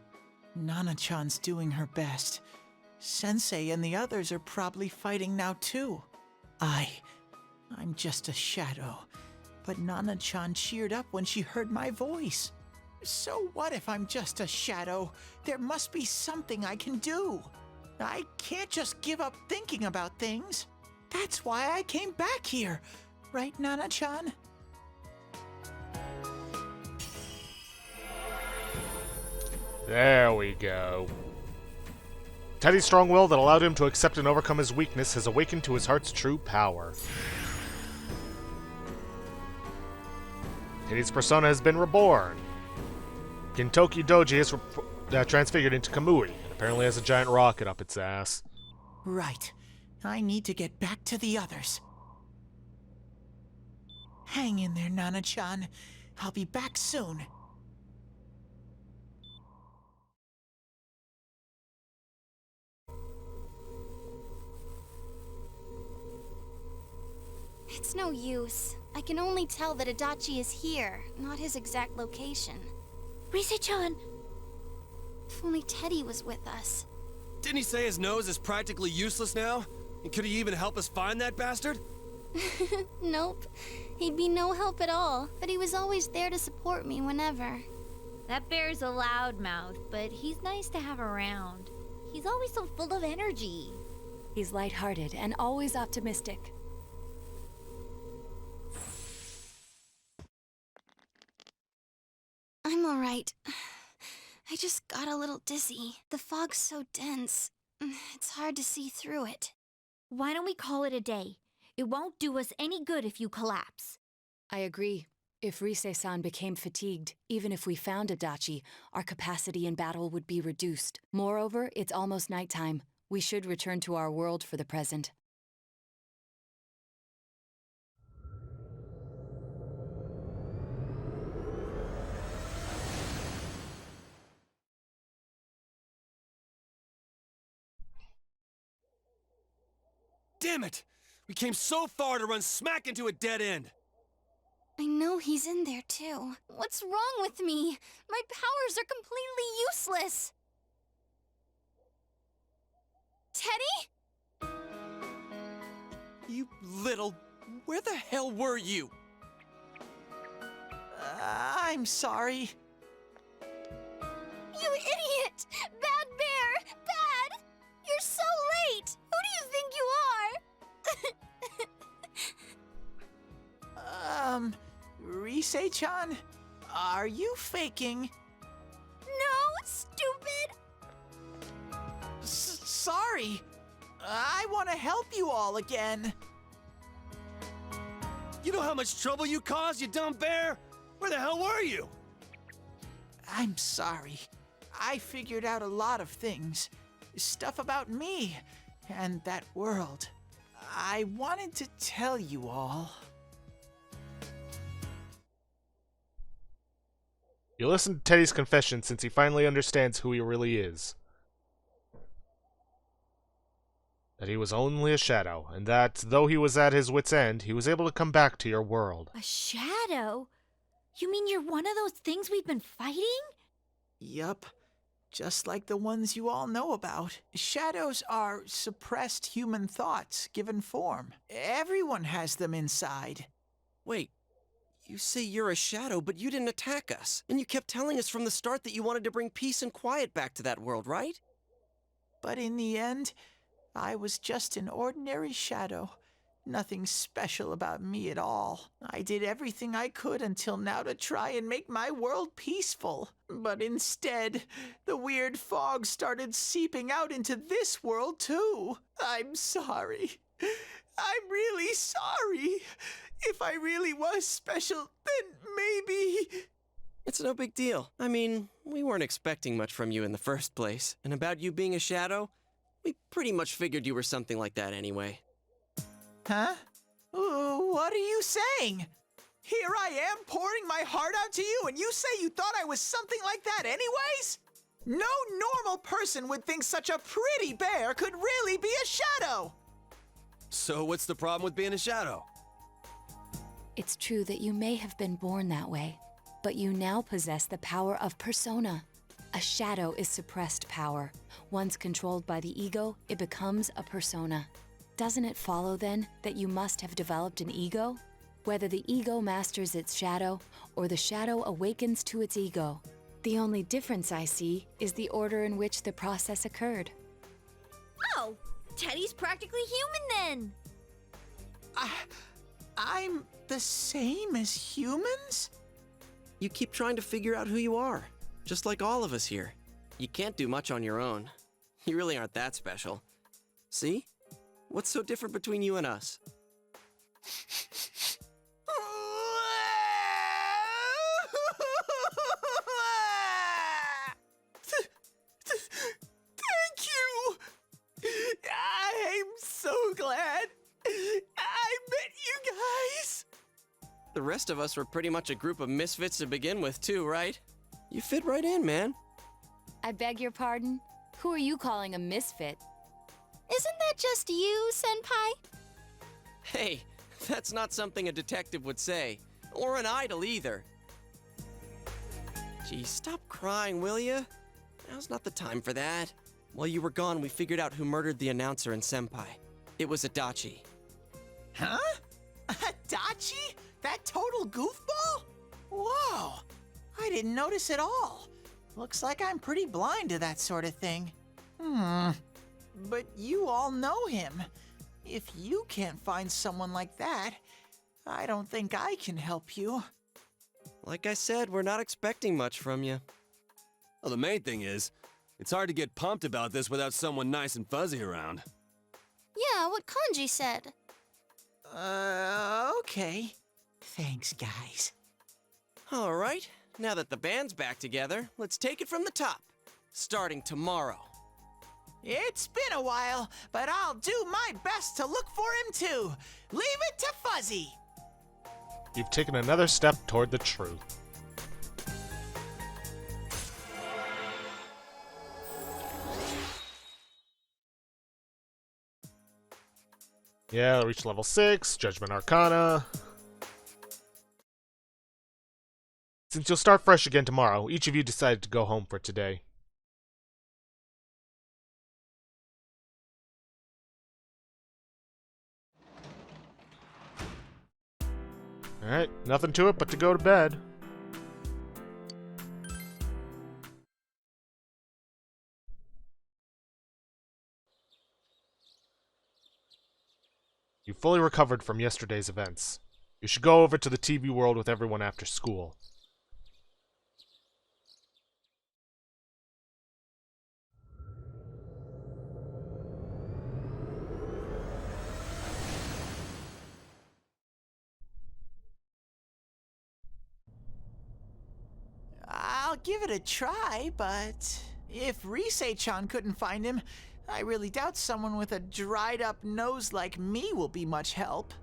Nana-chan's doing her best. Sensei and the others are probably fighting now too. I'm just a shadow. But Nana-chan cheered up when she heard my voice. So what if I'm just a shadow? There must be something I can do. I can't just give up thinking about things. That's why I came back here. Right, Nana-chan? There we go. Teddy's strong will that allowed him to accept and overcome his weakness has awakened to his heart's true power. Teddy's persona has been reborn. Gintoki Doji is transfigured into Kamui, and apparently has a giant rocket up its ass. Right. I need to get back to the others. Hang in there, Nana-chan. I'll be back soon. It's no use. I can only tell that Adachi is here, not his exact location. Rise-chan! If only Teddy was with us. Didn't he say his nose is practically useless now? And could he even help us find that bastard? Nope. He'd be no help at all, but he was always there to support me whenever. That bear's a loudmouth, but he's nice to have around. He's always so full of energy. He's lighthearted and always optimistic. I'm alright. I just got a little dizzy. The fog's so dense. It's hard to see through it. Why don't we call it a day? It won't do us any good if you collapse. I agree. If Rise-san became fatigued, even if we found Adachi, our capacity in battle would be reduced. Moreover, it's almost nighttime. We should return to our world for the present. Damn it! We came so far to run smack into a dead end! I know he's in there too. What's wrong with me? My powers are completely useless. Teddy? You little... Where the hell were you? I'm sorry. You idiot! Bad bear! Bad! You're so late! Who do you think you are? Rise-chan, are you faking? No, stupid! Sorry. I want to help you all again. You know how much trouble you caused, you dumb bear? Where the hell were you? I'm sorry. I figured out a lot of things. Stuff about me and that world. I wanted to tell you all. You listen to Teddy's confession since he finally understands who he really is. That he was only a shadow, and that, though he was at his wit's end, he was able to come back to your world. A shadow? You mean you're one of those things we've been fighting? Yup. Just like the ones you all know about. Shadows are suppressed human thoughts given form. Everyone has them inside. Wait, you say you're a shadow, but you didn't attack us. And you kept telling us from the start that you wanted to bring peace and quiet back to that world, right? But in the end, I was just an ordinary shadow. Nothing special about me at all. I did everything I could until now to try and make my world peaceful. But instead, the weird fog started seeping out into this world too. I'm sorry. I'm really sorry. If I really was special, then maybe... It's no big deal. I mean, we weren't expecting much from you in the first place. And about you being a shadow, we pretty much figured you were something like that anyway. Huh? What are you saying? Here I am pouring my heart out to you, and you say you thought I was something like that anyways? No normal person would think such a pretty bear could really be a shadow! So what's the problem with being a shadow? It's true that you may have been born that way, but you now possess the power of persona. A shadow is suppressed power. Once controlled by the ego, it becomes a persona. Doesn't it follow, then, that you must have developed an ego? Whether the ego masters its shadow, or the shadow awakens to its ego. The only difference I see is the order in which the process occurred. Oh, Teddy's practically human then! I'm the same as humans? You keep trying to figure out who you are, just like all of us here. You can't do much on your own. You really aren't that special. See? What's so different between you and us? Thank you! I'm so glad I met you guys! The rest of us were pretty much a group of misfits to begin with, too, right? You fit right in, man. I beg your pardon? Who are you calling a misfit? Isn't that just you, Senpai? Hey, that's not something a detective would say. Or an idol, either. Gee, stop crying, will ya? Now's not the time for that. While you were gone, we figured out who murdered the announcer and Senpai. It was Adachi. Huh? Adachi? That total goofball? Whoa! I didn't notice at all. Looks like I'm pretty blind to that sort of thing. But you all know him. If you can't find someone like that, I don't think I can help you. Like I said, we're not expecting much from you. Well, the main thing is, it's hard to get pumped about this without someone nice and fuzzy around. Yeah, what Kanji said. Okay. Thanks, guys. All right, now that the band's back together, let's take it from the top. Starting tomorrow. It's been a while, but I'll do my best to look for him too. Leave it to Fuzzy. You've taken another step toward the truth. Yeah, reach level 6, Judgment Arcana. Since you'll start fresh again tomorrow, each of you decided to go home for today. Alright, nothing to it but to go to bed. You fully recovered from yesterday's events. You should go over to the TV world with everyone after school. I'll give it a try, but if Risei-chan couldn't find him, I really doubt someone with a dried-up nose like me will be much help.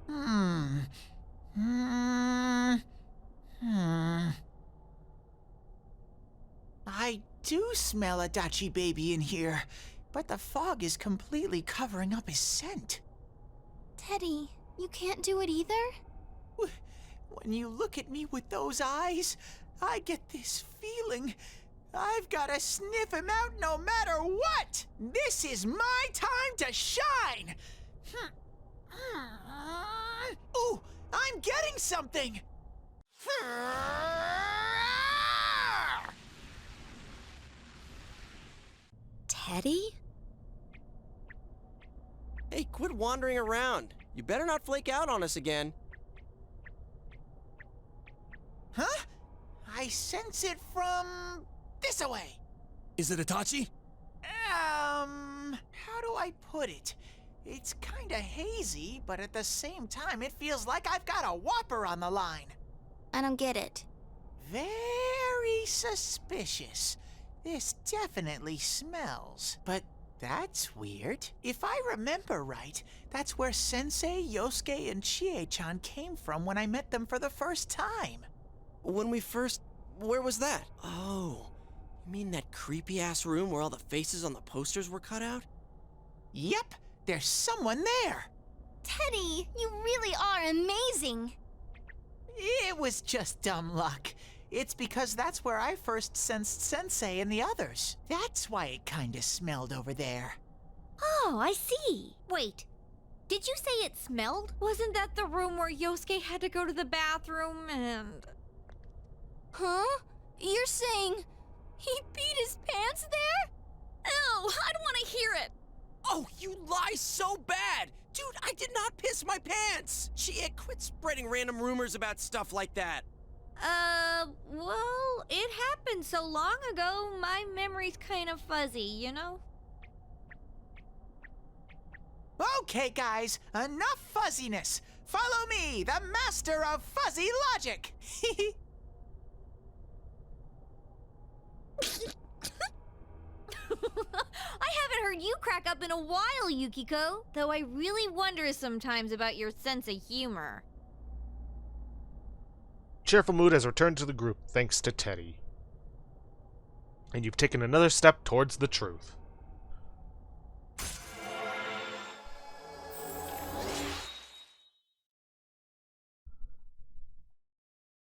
I do smell a Dachi baby in here, but the fog is completely covering up his scent. Teddy, you can't do it either? When you look at me with those eyes, I get this feeling. I've got to sniff him out no matter what! This is my time to shine! Ooh, I'm getting something! Teddy? Hey, quit wandering around. You better not flake out on us again. Huh? I sense it from this away. Is it Itachi? How do I put it? It's kinda hazy, but at the same time, it feels like I've got a whopper on the line. I don't get it. Very suspicious. This definitely smells. But that's weird. If I remember right, that's where Sensei, Yosuke, and Chie-chan came from when I met them for the first time. Where was that? Oh, you mean that creepy-ass room where all the faces on the posters were cut out? Yep, there's someone there. Teddy, you really are amazing. It was just dumb luck. It's because that's where I first sensed Sensei and the others. That's why it kinda smelled over there. Oh, I see. Wait, did you say it smelled? Wasn't that the room where Yosuke had to go to the bathroom and... Huh? You're saying he peed his pants there? Ew, I don't want to hear it. Oh, you lie so bad! Dude, I did not piss my pants! Chie, quit spreading random rumors about stuff like that. Well, it happened so long ago, my memory's kind of fuzzy, you know? Okay, guys, enough fuzziness. Follow me, the master of fuzzy logic. I haven't heard you crack up in a while, Yukiko. Though I really wonder sometimes about your sense of humor. Cheerful mood has returned to the group thanks to Teddy. And you've taken another step towards the truth.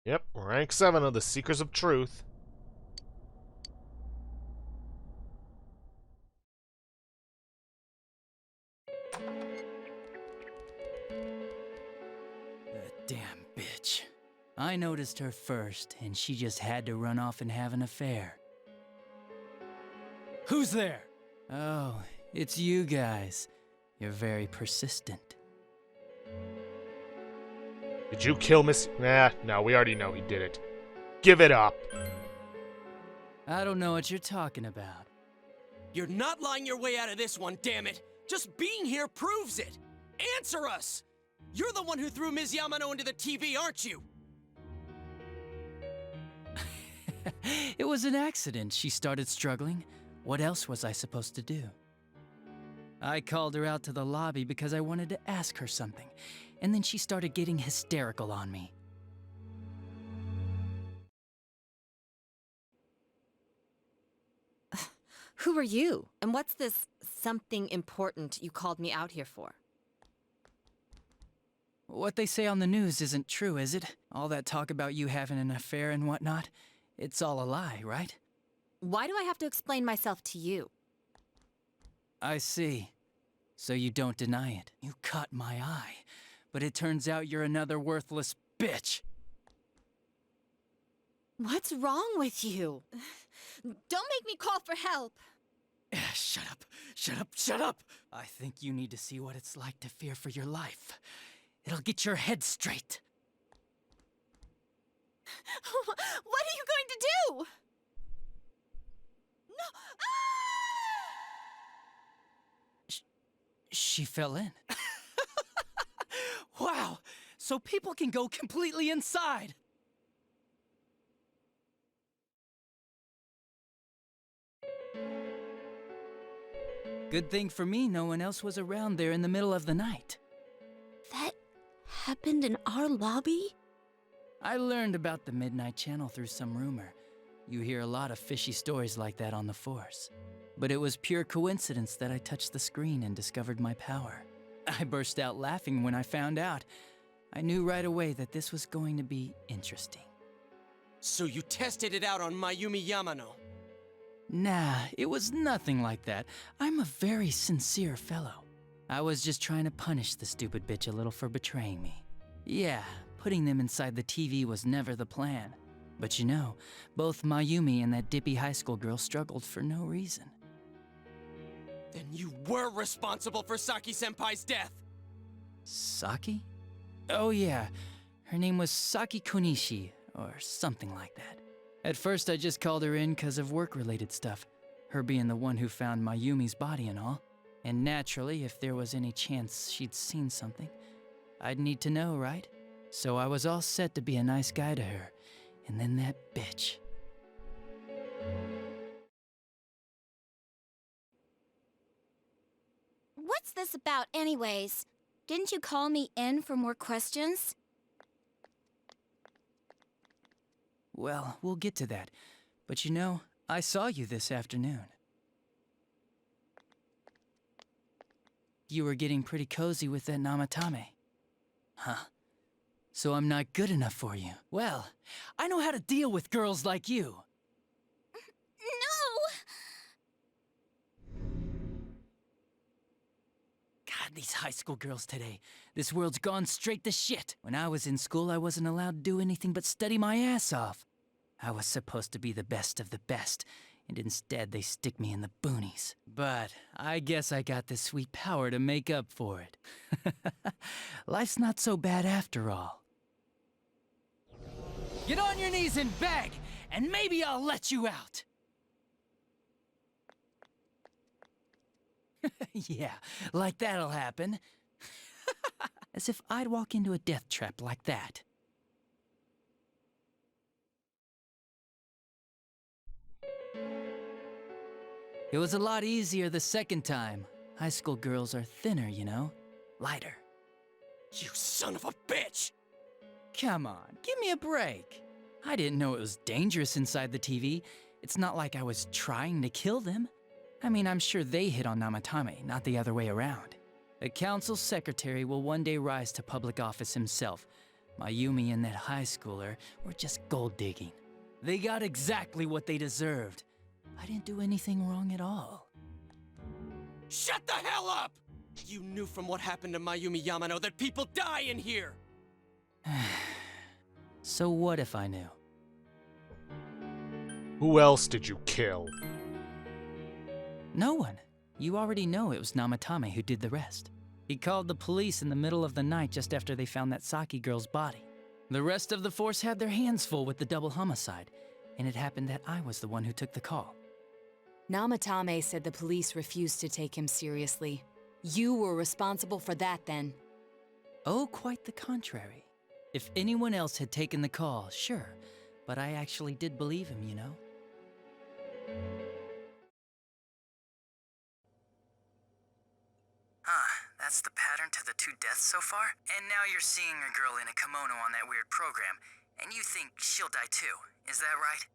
Yep, rank 7 of the Seekers of Truth. That damn bitch. I noticed her first, and she just had to run off and have an affair. Who's there? Oh, it's you guys. You're very persistent. Did you kill Miss... Nah, no, we already know he did it. Give it up. I don't know what you're talking about. You're not lying your way out of this one, damn it! Just being here proves it! Answer us! You're the one who threw Ms. Yamano into the TV, aren't you? It was an accident. She started struggling. What else was I supposed to do? I called her out to the lobby because I wanted to ask her something, and then she started getting hysterical on me. Who are you? And what's this something important you called me out here for? What they say on the news isn't true, is it? All that talk about you having an affair and whatnot? It's all a lie, right? Why do I have to explain myself to you? I see. So you don't deny it. You caught my eye. But it turns out you're another worthless bitch. What's wrong with you? Don't make me call for help. Shut up. Shut up. Shut up. I think you need to see what it's like to fear for your life. It'll get your head straight. What are you going to do? No! She fell in. Wow! So people can go completely inside! Good thing for me, no one else was around there in the middle of the night. That happened in our lobby? I learned about the Midnight Channel through some rumor. You hear a lot of fishy stories like that on the Force. But it was pure coincidence that I touched the screen and discovered my power. I burst out laughing when I found out. I knew right away that this was going to be interesting. So you tested it out on Mayumi Yamano? Nah, it was nothing like that. I'm a very sincere fellow. I was just trying to punish the stupid bitch a little for betraying me. Yeah, putting them inside the TV was never the plan. But you know, both Mayumi and that dippy high school girl struggled for no reason. Then you were responsible for Saki-senpai's death! Saki? Oh yeah, her name was Saki Konishi, or something like that. At first I just called her in because of work-related stuff, her being the one who found Mayumi's body and all. And naturally, if there was any chance she'd seen something, I'd need to know, right? So I was all set to be a nice guy to her, and then that bitch. What's this about, anyways? Didn't you call me in for more questions? Well, we'll get to that. But you know, I saw you this afternoon. You were getting pretty cozy with that Namatame. Huh. So I'm not good enough for you. Well, I know how to deal with girls like you. No! God, these high school girls today. This world's gone straight to shit. When I was in school, I wasn't allowed to do anything but study my ass off. I was supposed to be the best of the best, and instead they stick me in the boonies. But I guess I got the sweet power to make up for it. Life's not so bad after all. Get on your knees and beg, and maybe I'll let you out. Yeah, like that'll happen. As if I'd walk into a death trap like that. It was a lot easier the second time. High school girls are thinner, you know? Lighter. You son of a bitch! Come on, give me a break. I didn't know it was dangerous inside the TV. It's not like I was trying to kill them. I mean, I'm sure they hit on Namatame, not the other way around. A council secretary will one day rise to public office himself. Mayumi and that high schooler were just gold digging. They got exactly what they deserved. I didn't do anything wrong at all. Shut the hell up! You knew from what happened to Mayumi Yamano that people die in here! So what if I knew? Who else did you kill? No one. You already know it was Namatame who did the rest. He called the police in the middle of the night just after they found that Saki girl's body. The rest of the force had their hands full with the double homicide, and it happened that I was the one who took the call. Namatame said the police refused to take him seriously. You were responsible for that then. Oh, quite the contrary. If anyone else had taken the call, sure, but I actually did believe him, you know? That's the pattern to the 2 deaths so far? And now you're seeing a girl in a kimono on that weird program, and you think she'll die too, is that right?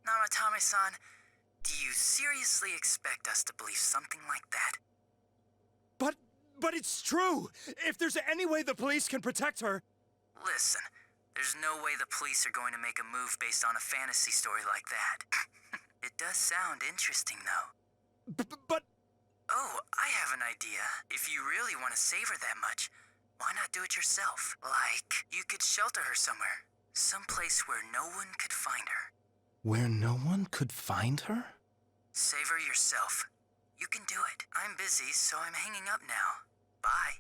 Namatame-san, do you seriously expect us to believe something like that? But it's true! If there's any way the police can protect her... Listen, there's no way the police are going to make a move based on a fantasy story like that. It does sound interesting, though. But... Oh, I have an idea. If you really want to save her that much, why not do it yourself? Like, you could shelter her somewhere. Someplace where no one could find her. Where no one could find her? Save her yourself. You can do it. I'm busy, so I'm hanging up now. Bye.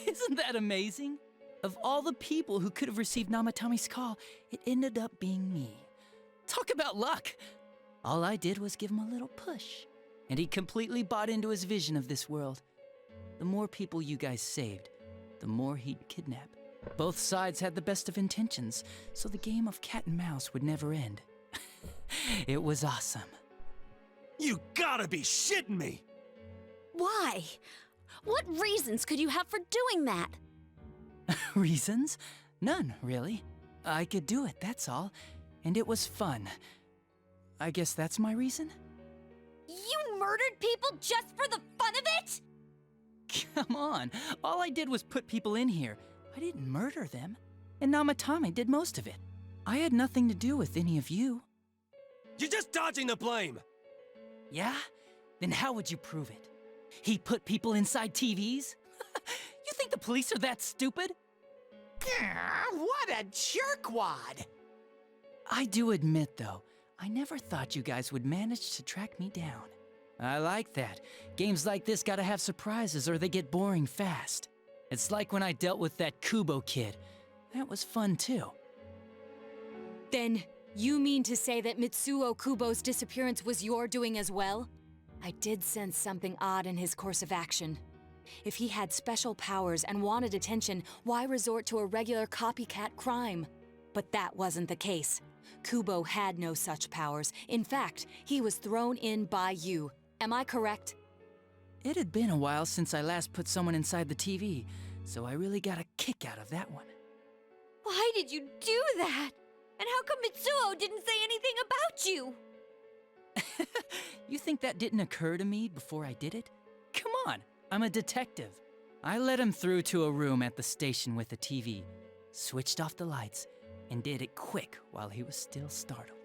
Isn't that amazing? Of all the people who could have received Namatami's call, it ended up being me. Talk about luck! All I did was give him a little push, and he completely bought into his vision of this world. The more people you guys saved, the more he'd kidnap. Both sides had the best of intentions, so the game of cat and mouse would never end. It was awesome. You gotta be shitting me! Why? What reasons could you have for doing that? Reasons? None, really. I could do it, that's all. And it was fun. I guess that's my reason? You murdered people just for the fun of it? Come on, all I did was put people in here. I didn't murder them. And Namatame did most of it. I had nothing to do with any of you. You're just dodging the blame! Yeah? Then how would you prove it? He put people inside TVs? You think the police are that stupid? What a jerkwad! I do admit, though, I never thought you guys would manage to track me down. I like that. Games like this gotta have surprises or they get boring fast. It's like when I dealt with that Kubo kid. That was fun, too. Then, you mean to say that Mitsuo Kubo's disappearance was your doing as well? I did sense something odd in his course of action. If he had special powers and wanted attention, why resort to a regular copycat crime? But that wasn't the case. Kubo had no such powers. In fact, he was thrown in by you. Am I correct? It had been a while since I last put someone inside the TV, so I really got a kick out of that one. Why did you do that? And how come Mitsuo didn't say anything about you? You think that didn't occur to me before I did it? Come on, I'm a detective. I led him through to a room at the station with a TV, switched off the lights, and did it quick while he was still startled.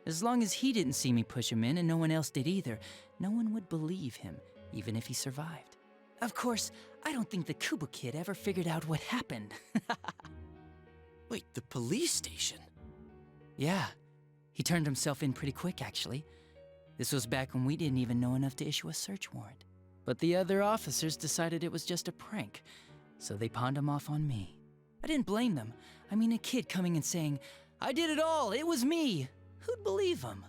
As long as he didn't see me push him in and no one else did either, no one would believe him, even if he survived. Of course, I don't think the Kubo kid ever figured out what happened. Wait, the police station? Yeah, he turned himself in pretty quick, actually. This was back when we didn't even know enough to issue a search warrant. But the other officers decided it was just a prank, so they pawned him off on me. I didn't blame them. I mean, a kid coming and saying, "I did it all, it was me." Who'd believe him?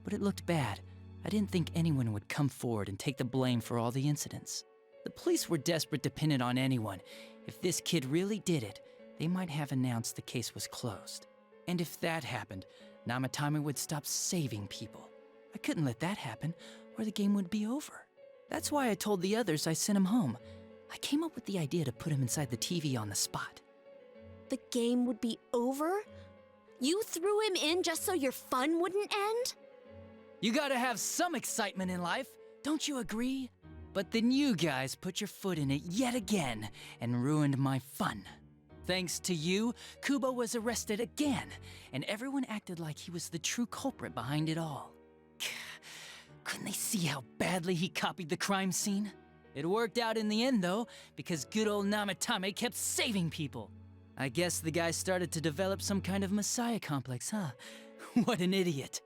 But it looked bad. I didn't think anyone would come forward and take the blame for all the incidents. The police were desperate to pin it on anyone. If this kid really did it, they might have announced the case was closed. And if that happened, Namatame would stop saving people. I couldn't let that happen, or the game would be over. That's why I told the others I sent him home. I came up with the idea to put him inside the TV on the spot. The game would be over? You threw him in just so your fun wouldn't end? You gotta have some excitement in life, don't you agree? But then you guys put your foot in it yet again and ruined my fun. Thanks to you, Kubo was arrested again, and everyone acted like he was the true culprit behind it all. Couldn't they see how badly he copied the crime scene? It worked out in the end, though, because good old Namatame kept saving people. I guess the guy started to develop some kind of messiah complex, huh? What an idiot.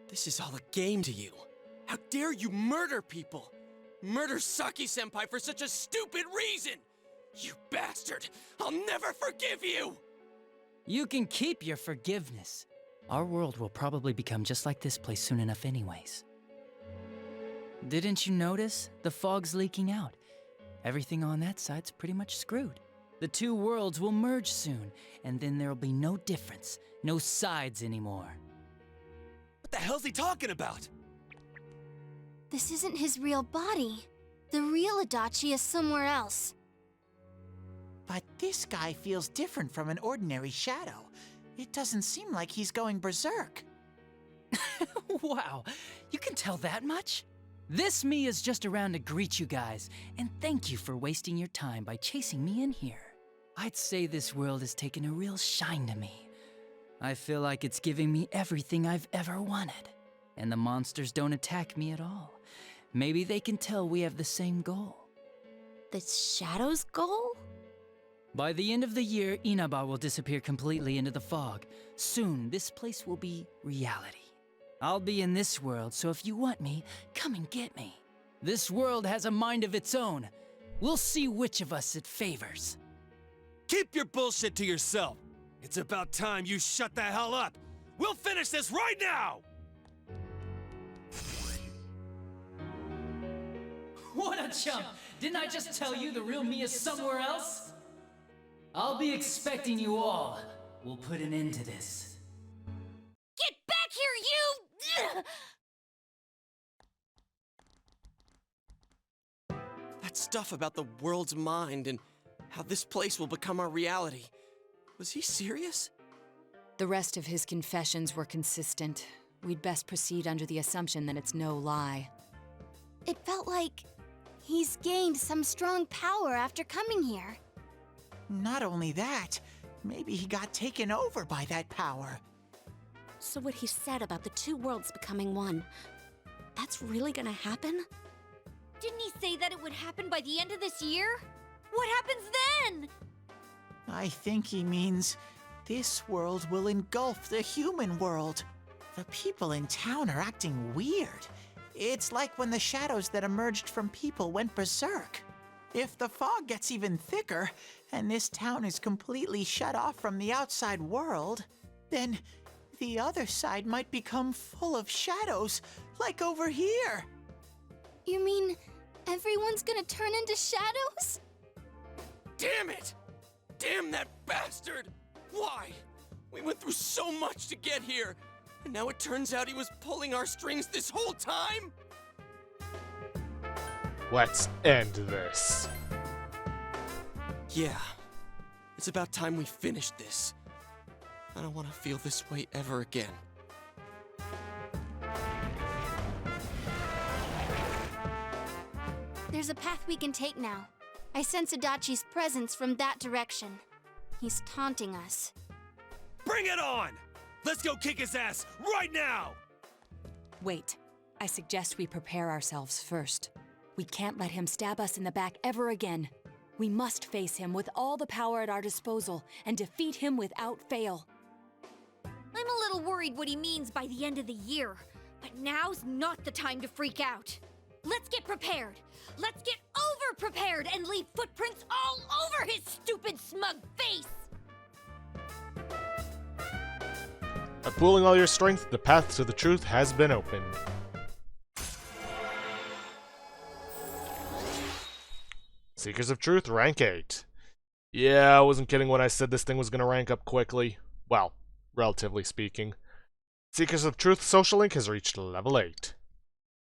This is all a game to you. How dare you murder people? Murder Saki-senpai for such a stupid reason! You bastard! I'll never forgive you! You can keep your forgiveness. Our world will probably become just like this place soon enough anyways. Didn't you notice? The fog's leaking out. Everything on that side's pretty much screwed. The two worlds will merge soon, and then there'll be no difference, no sides anymore. What the hell's he talking about? This isn't his real body. The real Adachi is somewhere else. But this guy feels different from an ordinary shadow. It doesn't seem like he's going berserk. Wow, you can tell that much? This me is just around to greet you guys, and thank you for wasting your time by chasing me in here. I'd say this world has taken a real shine to me. I feel like it's giving me everything I've ever wanted. And the monsters don't attack me at all. Maybe they can tell we have the same goal. The Shadow's goal? By the end of the year, Inaba will disappear completely into the fog. Soon, this place will be reality. I'll be in this world, so if you want me, come and get me. This world has a mind of its own. We'll see which of us it favors. Keep your bullshit to yourself. It's about time you shut the hell up. We'll finish this right now! What a chump! Didn't I just tell you the real me is somewhere else? I'll be expecting you all. We'll put an end to this. Get back here, you! That stuff about the world's mind and how this place will become our reality. Was he serious? The rest of his confessions were consistent. We'd best proceed under the assumption that it's no lie. It felt like he's gained some strong power after coming here. Not only that, maybe he got taken over by that power. So what he said about the two worlds becoming one, that's really gonna happen? Didn't he say that it would happen by the end of this year? What happens then? I think he means this world will engulf the human world. The people in town are acting weird. It's like when the shadows that emerged from people went berserk. If the fog gets even thicker, and this town is completely shut off from the outside world, then the other side might become full of shadows, like over here. You mean everyone's gonna turn into shadows? Damn it! Damn that bastard! Why? We went through so much to get here, and now it turns out he was pulling our strings this whole time? Let's end this. Yeah. It's about time we finished this. I don't want to feel this way ever again. There's a path we can take now. I sense Adachi's presence from that direction. He's taunting us. Bring it on! Let's go kick his ass right now! Wait. I suggest we prepare ourselves first. We can't let him stab us in the back ever again. We must face him with all the power at our disposal and defeat him without fail. I'm a little worried what he means by the end of the year, but now's not the time to freak out. Let's get prepared. Let's get over-prepared and leave footprints all over his stupid, smug face! By pooling all your strength, the path to the truth has been opened. Seekers of Truth, rank 8. Yeah, I wasn't kidding when I said this thing was gonna rank up quickly. Well, relatively speaking. Seekers of Truth social link has reached level 8.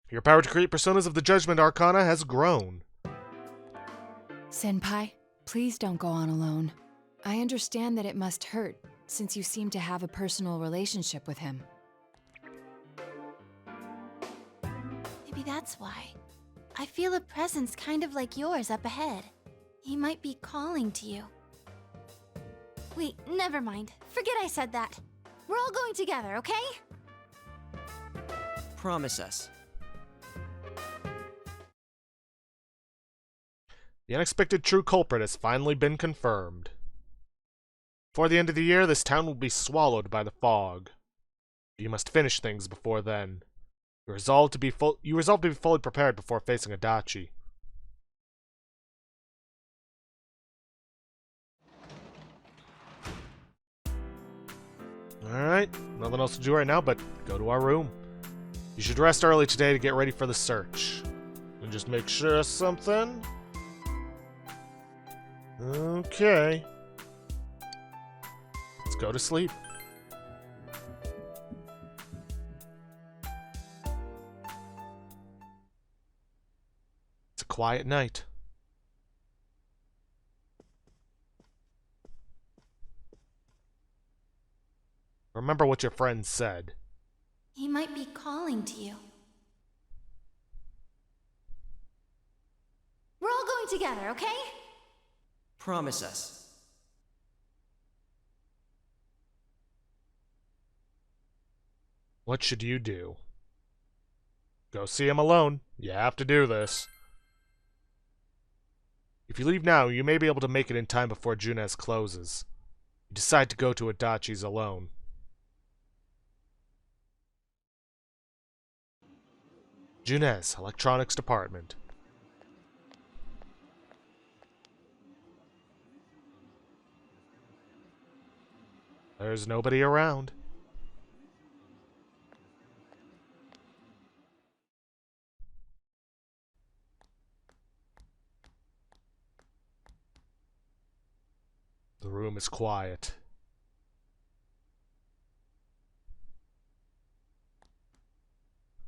Your power to create personas of the Judgment Arcana has grown. Senpai, please don't go on alone. I understand that it must hurt, since you seem to have a personal relationship with him. Maybe that's why. I feel a presence kind of like yours up ahead. He might be calling to you. Wait, never mind. Forget I said that. We're all going together, okay? Promise us. The unexpected true culprit has finally been confirmed. Before the end of the year, this town will be swallowed by the fog. You must finish things before then. You resolve to be fully prepared before facing Adachi. Alright, nothing else to do right now but go to our room. You should rest early today to get ready for the search. And just make sure of something. Okay. Let's go to sleep. It's a quiet night. Remember what your friend said. He might be calling to you. We're all going together, okay? Promise us. What should you do? Go see him alone. You have to do this. If you leave now, you may be able to make it in time before Junes closes. You decide to go to Adachi's alone. Junes, Electronics Department. There's nobody around. The room is quiet.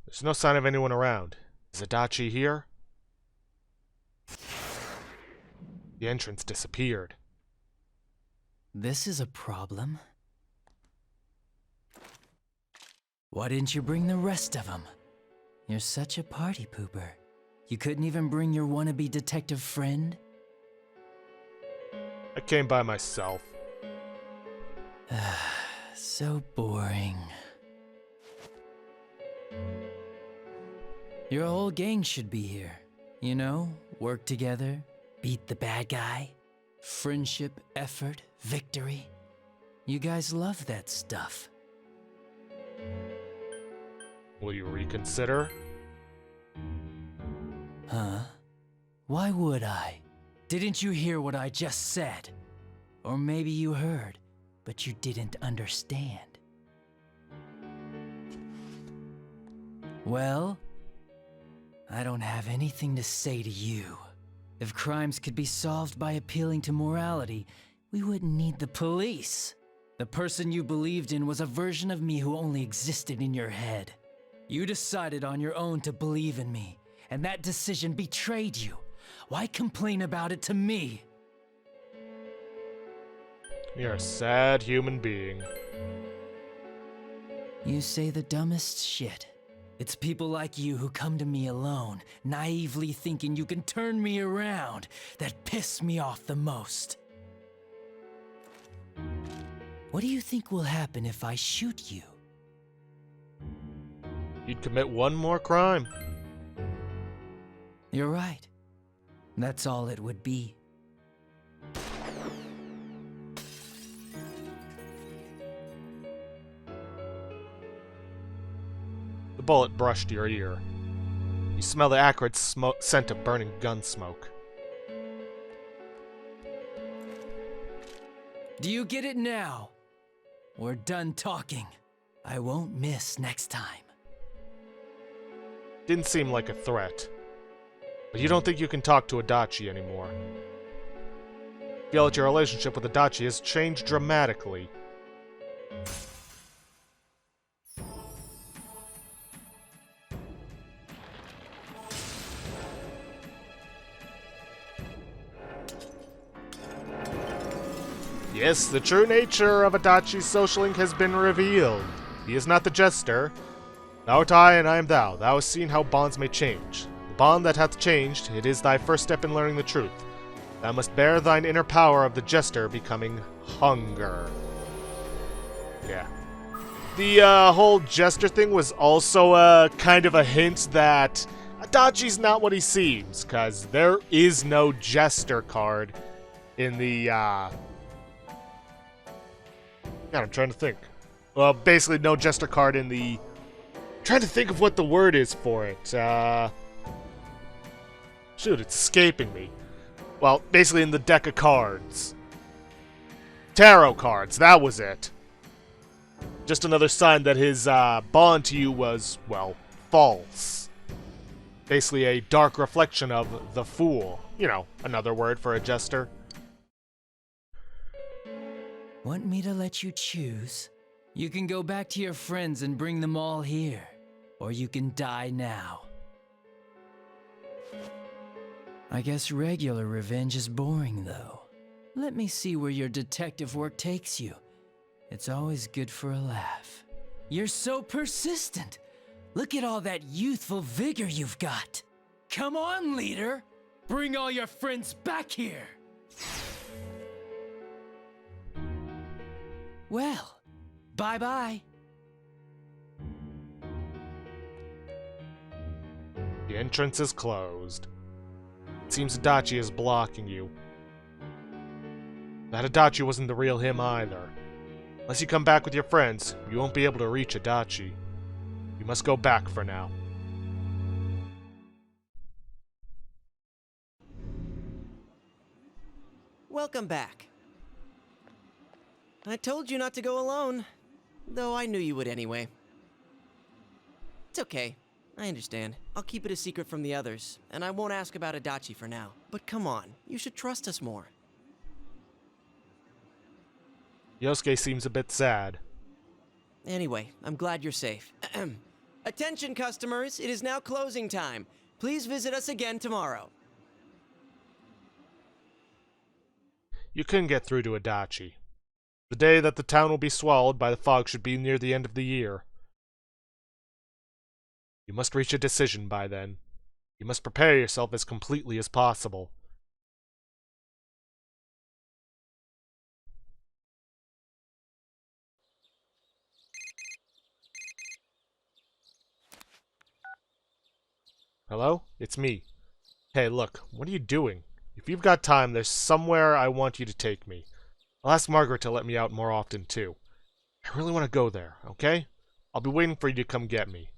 There's no sign of anyone around. Is Adachi here? The entrance disappeared. This is a problem. Why didn't you bring the rest of them? You're such a party pooper. You couldn't even bring your wannabe detective friend? I came by myself. So boring. Your whole gang should be here. You know, work together, beat the bad guy. Friendship, effort, victory. You guys love that stuff. Will you reconsider? Huh? Why would I? Didn't you hear what I just said? Or maybe you heard, but you didn't understand. Well, I don't have anything to say to you. If crimes could be solved by appealing to morality, we wouldn't need the police. The person you believed in was a version of me who only existed in your head. You decided on your own to believe in me, and that decision betrayed you. Why complain about it to me? You're a sad human being. You say the dumbest shit. It's people like you who come to me alone, naively thinking you can turn me around, that piss me off the most. What do you think will happen if I shoot you? You'd commit one more crime. You're right. That's all it would be. The bullet brushed your ear. You smell the acrid scent of burning gun smoke. Do you get it now? We're done talking. I won't miss next time. Didn't seem like a threat. But you don't think you can talk to Adachi anymore. You feel that your relationship with Adachi has changed dramatically. Yes, the true nature of Adachi's social link has been revealed. He is not the jester. Thou art I, and I am thou. Thou hast seen how bonds may change. The bond that hath changed, it is thy first step in learning the truth. Thou must bear thine inner power of the jester becoming hunger. Yeah. The whole jester thing was also kind of a hint that Adachi's not what he seems, because there is no jester card in the, God, I'm trying to think. Well, basically no jester card in the... I'm trying to think of what the word is for it. Shoot, it's escaping me. Well, basically in the deck of cards. Tarot cards, that was it. Just another sign that his bond to you was, well, false. Basically a dark reflection of the fool. You know, another word for a jester. Want me to let you choose? You can go back to your friends and bring them all here. Or you can die now. I guess regular revenge is boring, though. Let me see where your detective work takes you. It's always good for a laugh. You're so persistent. Look at all that youthful vigor you've got. Come on, leader. Bring all your friends back here. Well, bye-bye. The entrance is closed. It seems Adachi is blocking you. That Adachi wasn't the real him either. Unless you come back with your friends, you won't be able to reach Adachi. You must go back for now. Welcome back. I told you not to go alone, though I knew you would anyway. It's okay. I understand. I'll keep it a secret from the others, and I won't ask about Adachi for now. But come on, you should trust us more. Yosuke seems a bit sad. Anyway, I'm glad you're safe. Attention, customers! It is now closing time. Please visit us again tomorrow. You couldn't get through to Adachi. The day that the town will be swallowed by the fog should be near the end of the year. You must reach a decision by then. You must prepare yourself as completely as possible. Hello? It's me. Hey, look, what are you doing? If you've got time, there's somewhere I want you to take me. I'll ask Margaret to let me out more often, too. I really want to go there, okay? I'll be waiting for you to come get me.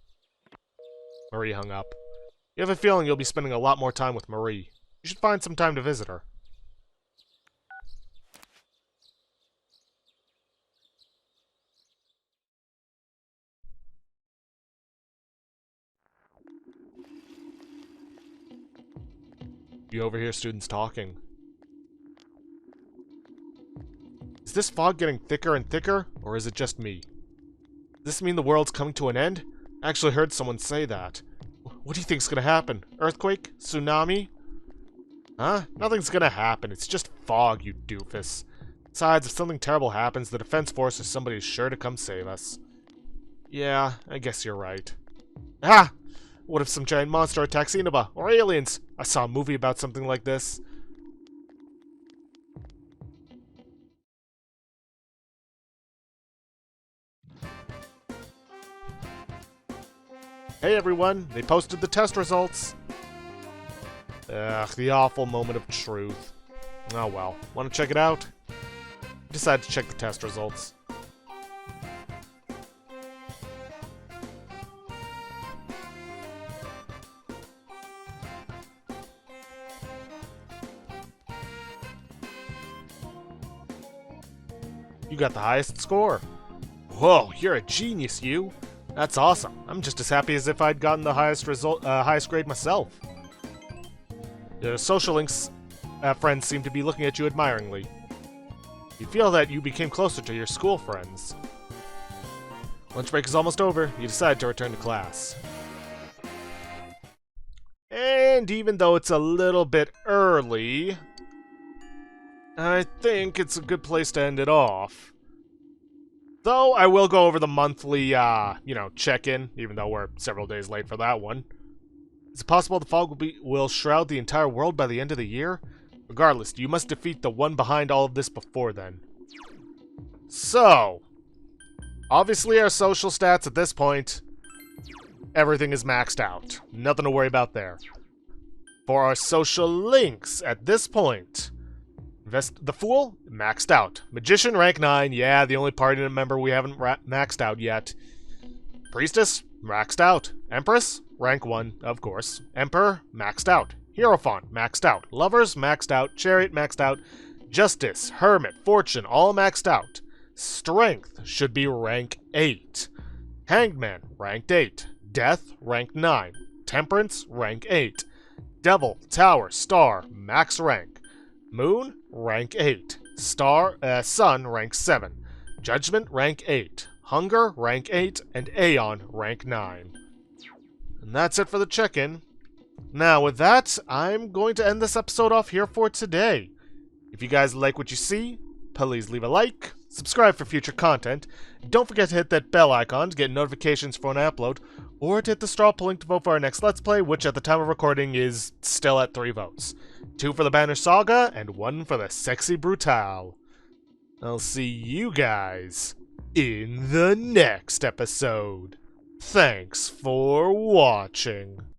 Marie hung up. You have a feeling you'll be spending a lot more time with Marie. You should find some time to visit her. You overhear students talking. Is this fog getting thicker and thicker, or is it just me? Does this mean the world's coming to an end? I actually heard someone say that. What do you think's gonna happen? Earthquake? Tsunami? Huh? Nothing's gonna happen. It's just fog, you doofus. Besides, if something terrible happens, the Defense Force or somebody is sure to come save us. Yeah, I guess you're right. Ah! What if some giant monster attacks Inaba, or aliens? I saw a movie about something like this. Hey everyone, they posted the test results. Ugh, the awful moment of truth. Oh well, want to check it out? I decided to check the test results. You got the highest score. Whoa, you're a genius, you. That's awesome. I'm just as happy as if I'd gotten the highest grade myself. Your social links friends seem to be looking at you admiringly. You feel that you became closer to your school friends. Lunch break is almost over. You decide to return to class. And even though it's a little bit early, I think it's a good place to end it off. Though I will go over the monthly, check-in, even though we're several days late for that one. Is it possible the fog will shroud the entire world by the end of the year? Regardless, you must defeat the one behind all of this before then. So, obviously our social stats at this point, everything is maxed out. Nothing to worry about there. For our social links at this point, the Fool, maxed out. Magician, rank 9. Yeah, the only party member we haven't maxed out yet. Priestess, maxed out. Empress, rank 1, of course. Emperor, maxed out. Hierophant, maxed out. Lovers, maxed out. Chariot, maxed out. Justice, Hermit, Fortune, all maxed out. Strength should be rank 8. Hanged Man, ranked 8. Death, rank 9. Temperance, rank 8. Devil, Tower, Star, max rank. Moon, rank 8. Sun, rank 7. Judgment, rank 8. Hunger, rank 8. And Aeon, rank 9. And that's it for the check-in. Now, with that, I'm going to end this episode off here for today. If you guys like what you see, please leave a like, subscribe for future content, don't forget to hit that bell icon to get notifications for when I upload, or to hit the straw poll link to vote for our next Let's Play, which at the time of recording is still at 3 votes. 2 for the Banner Saga, and 1 for the Sexy Brutale. I'll see you guys in the next episode. Thanks for watching.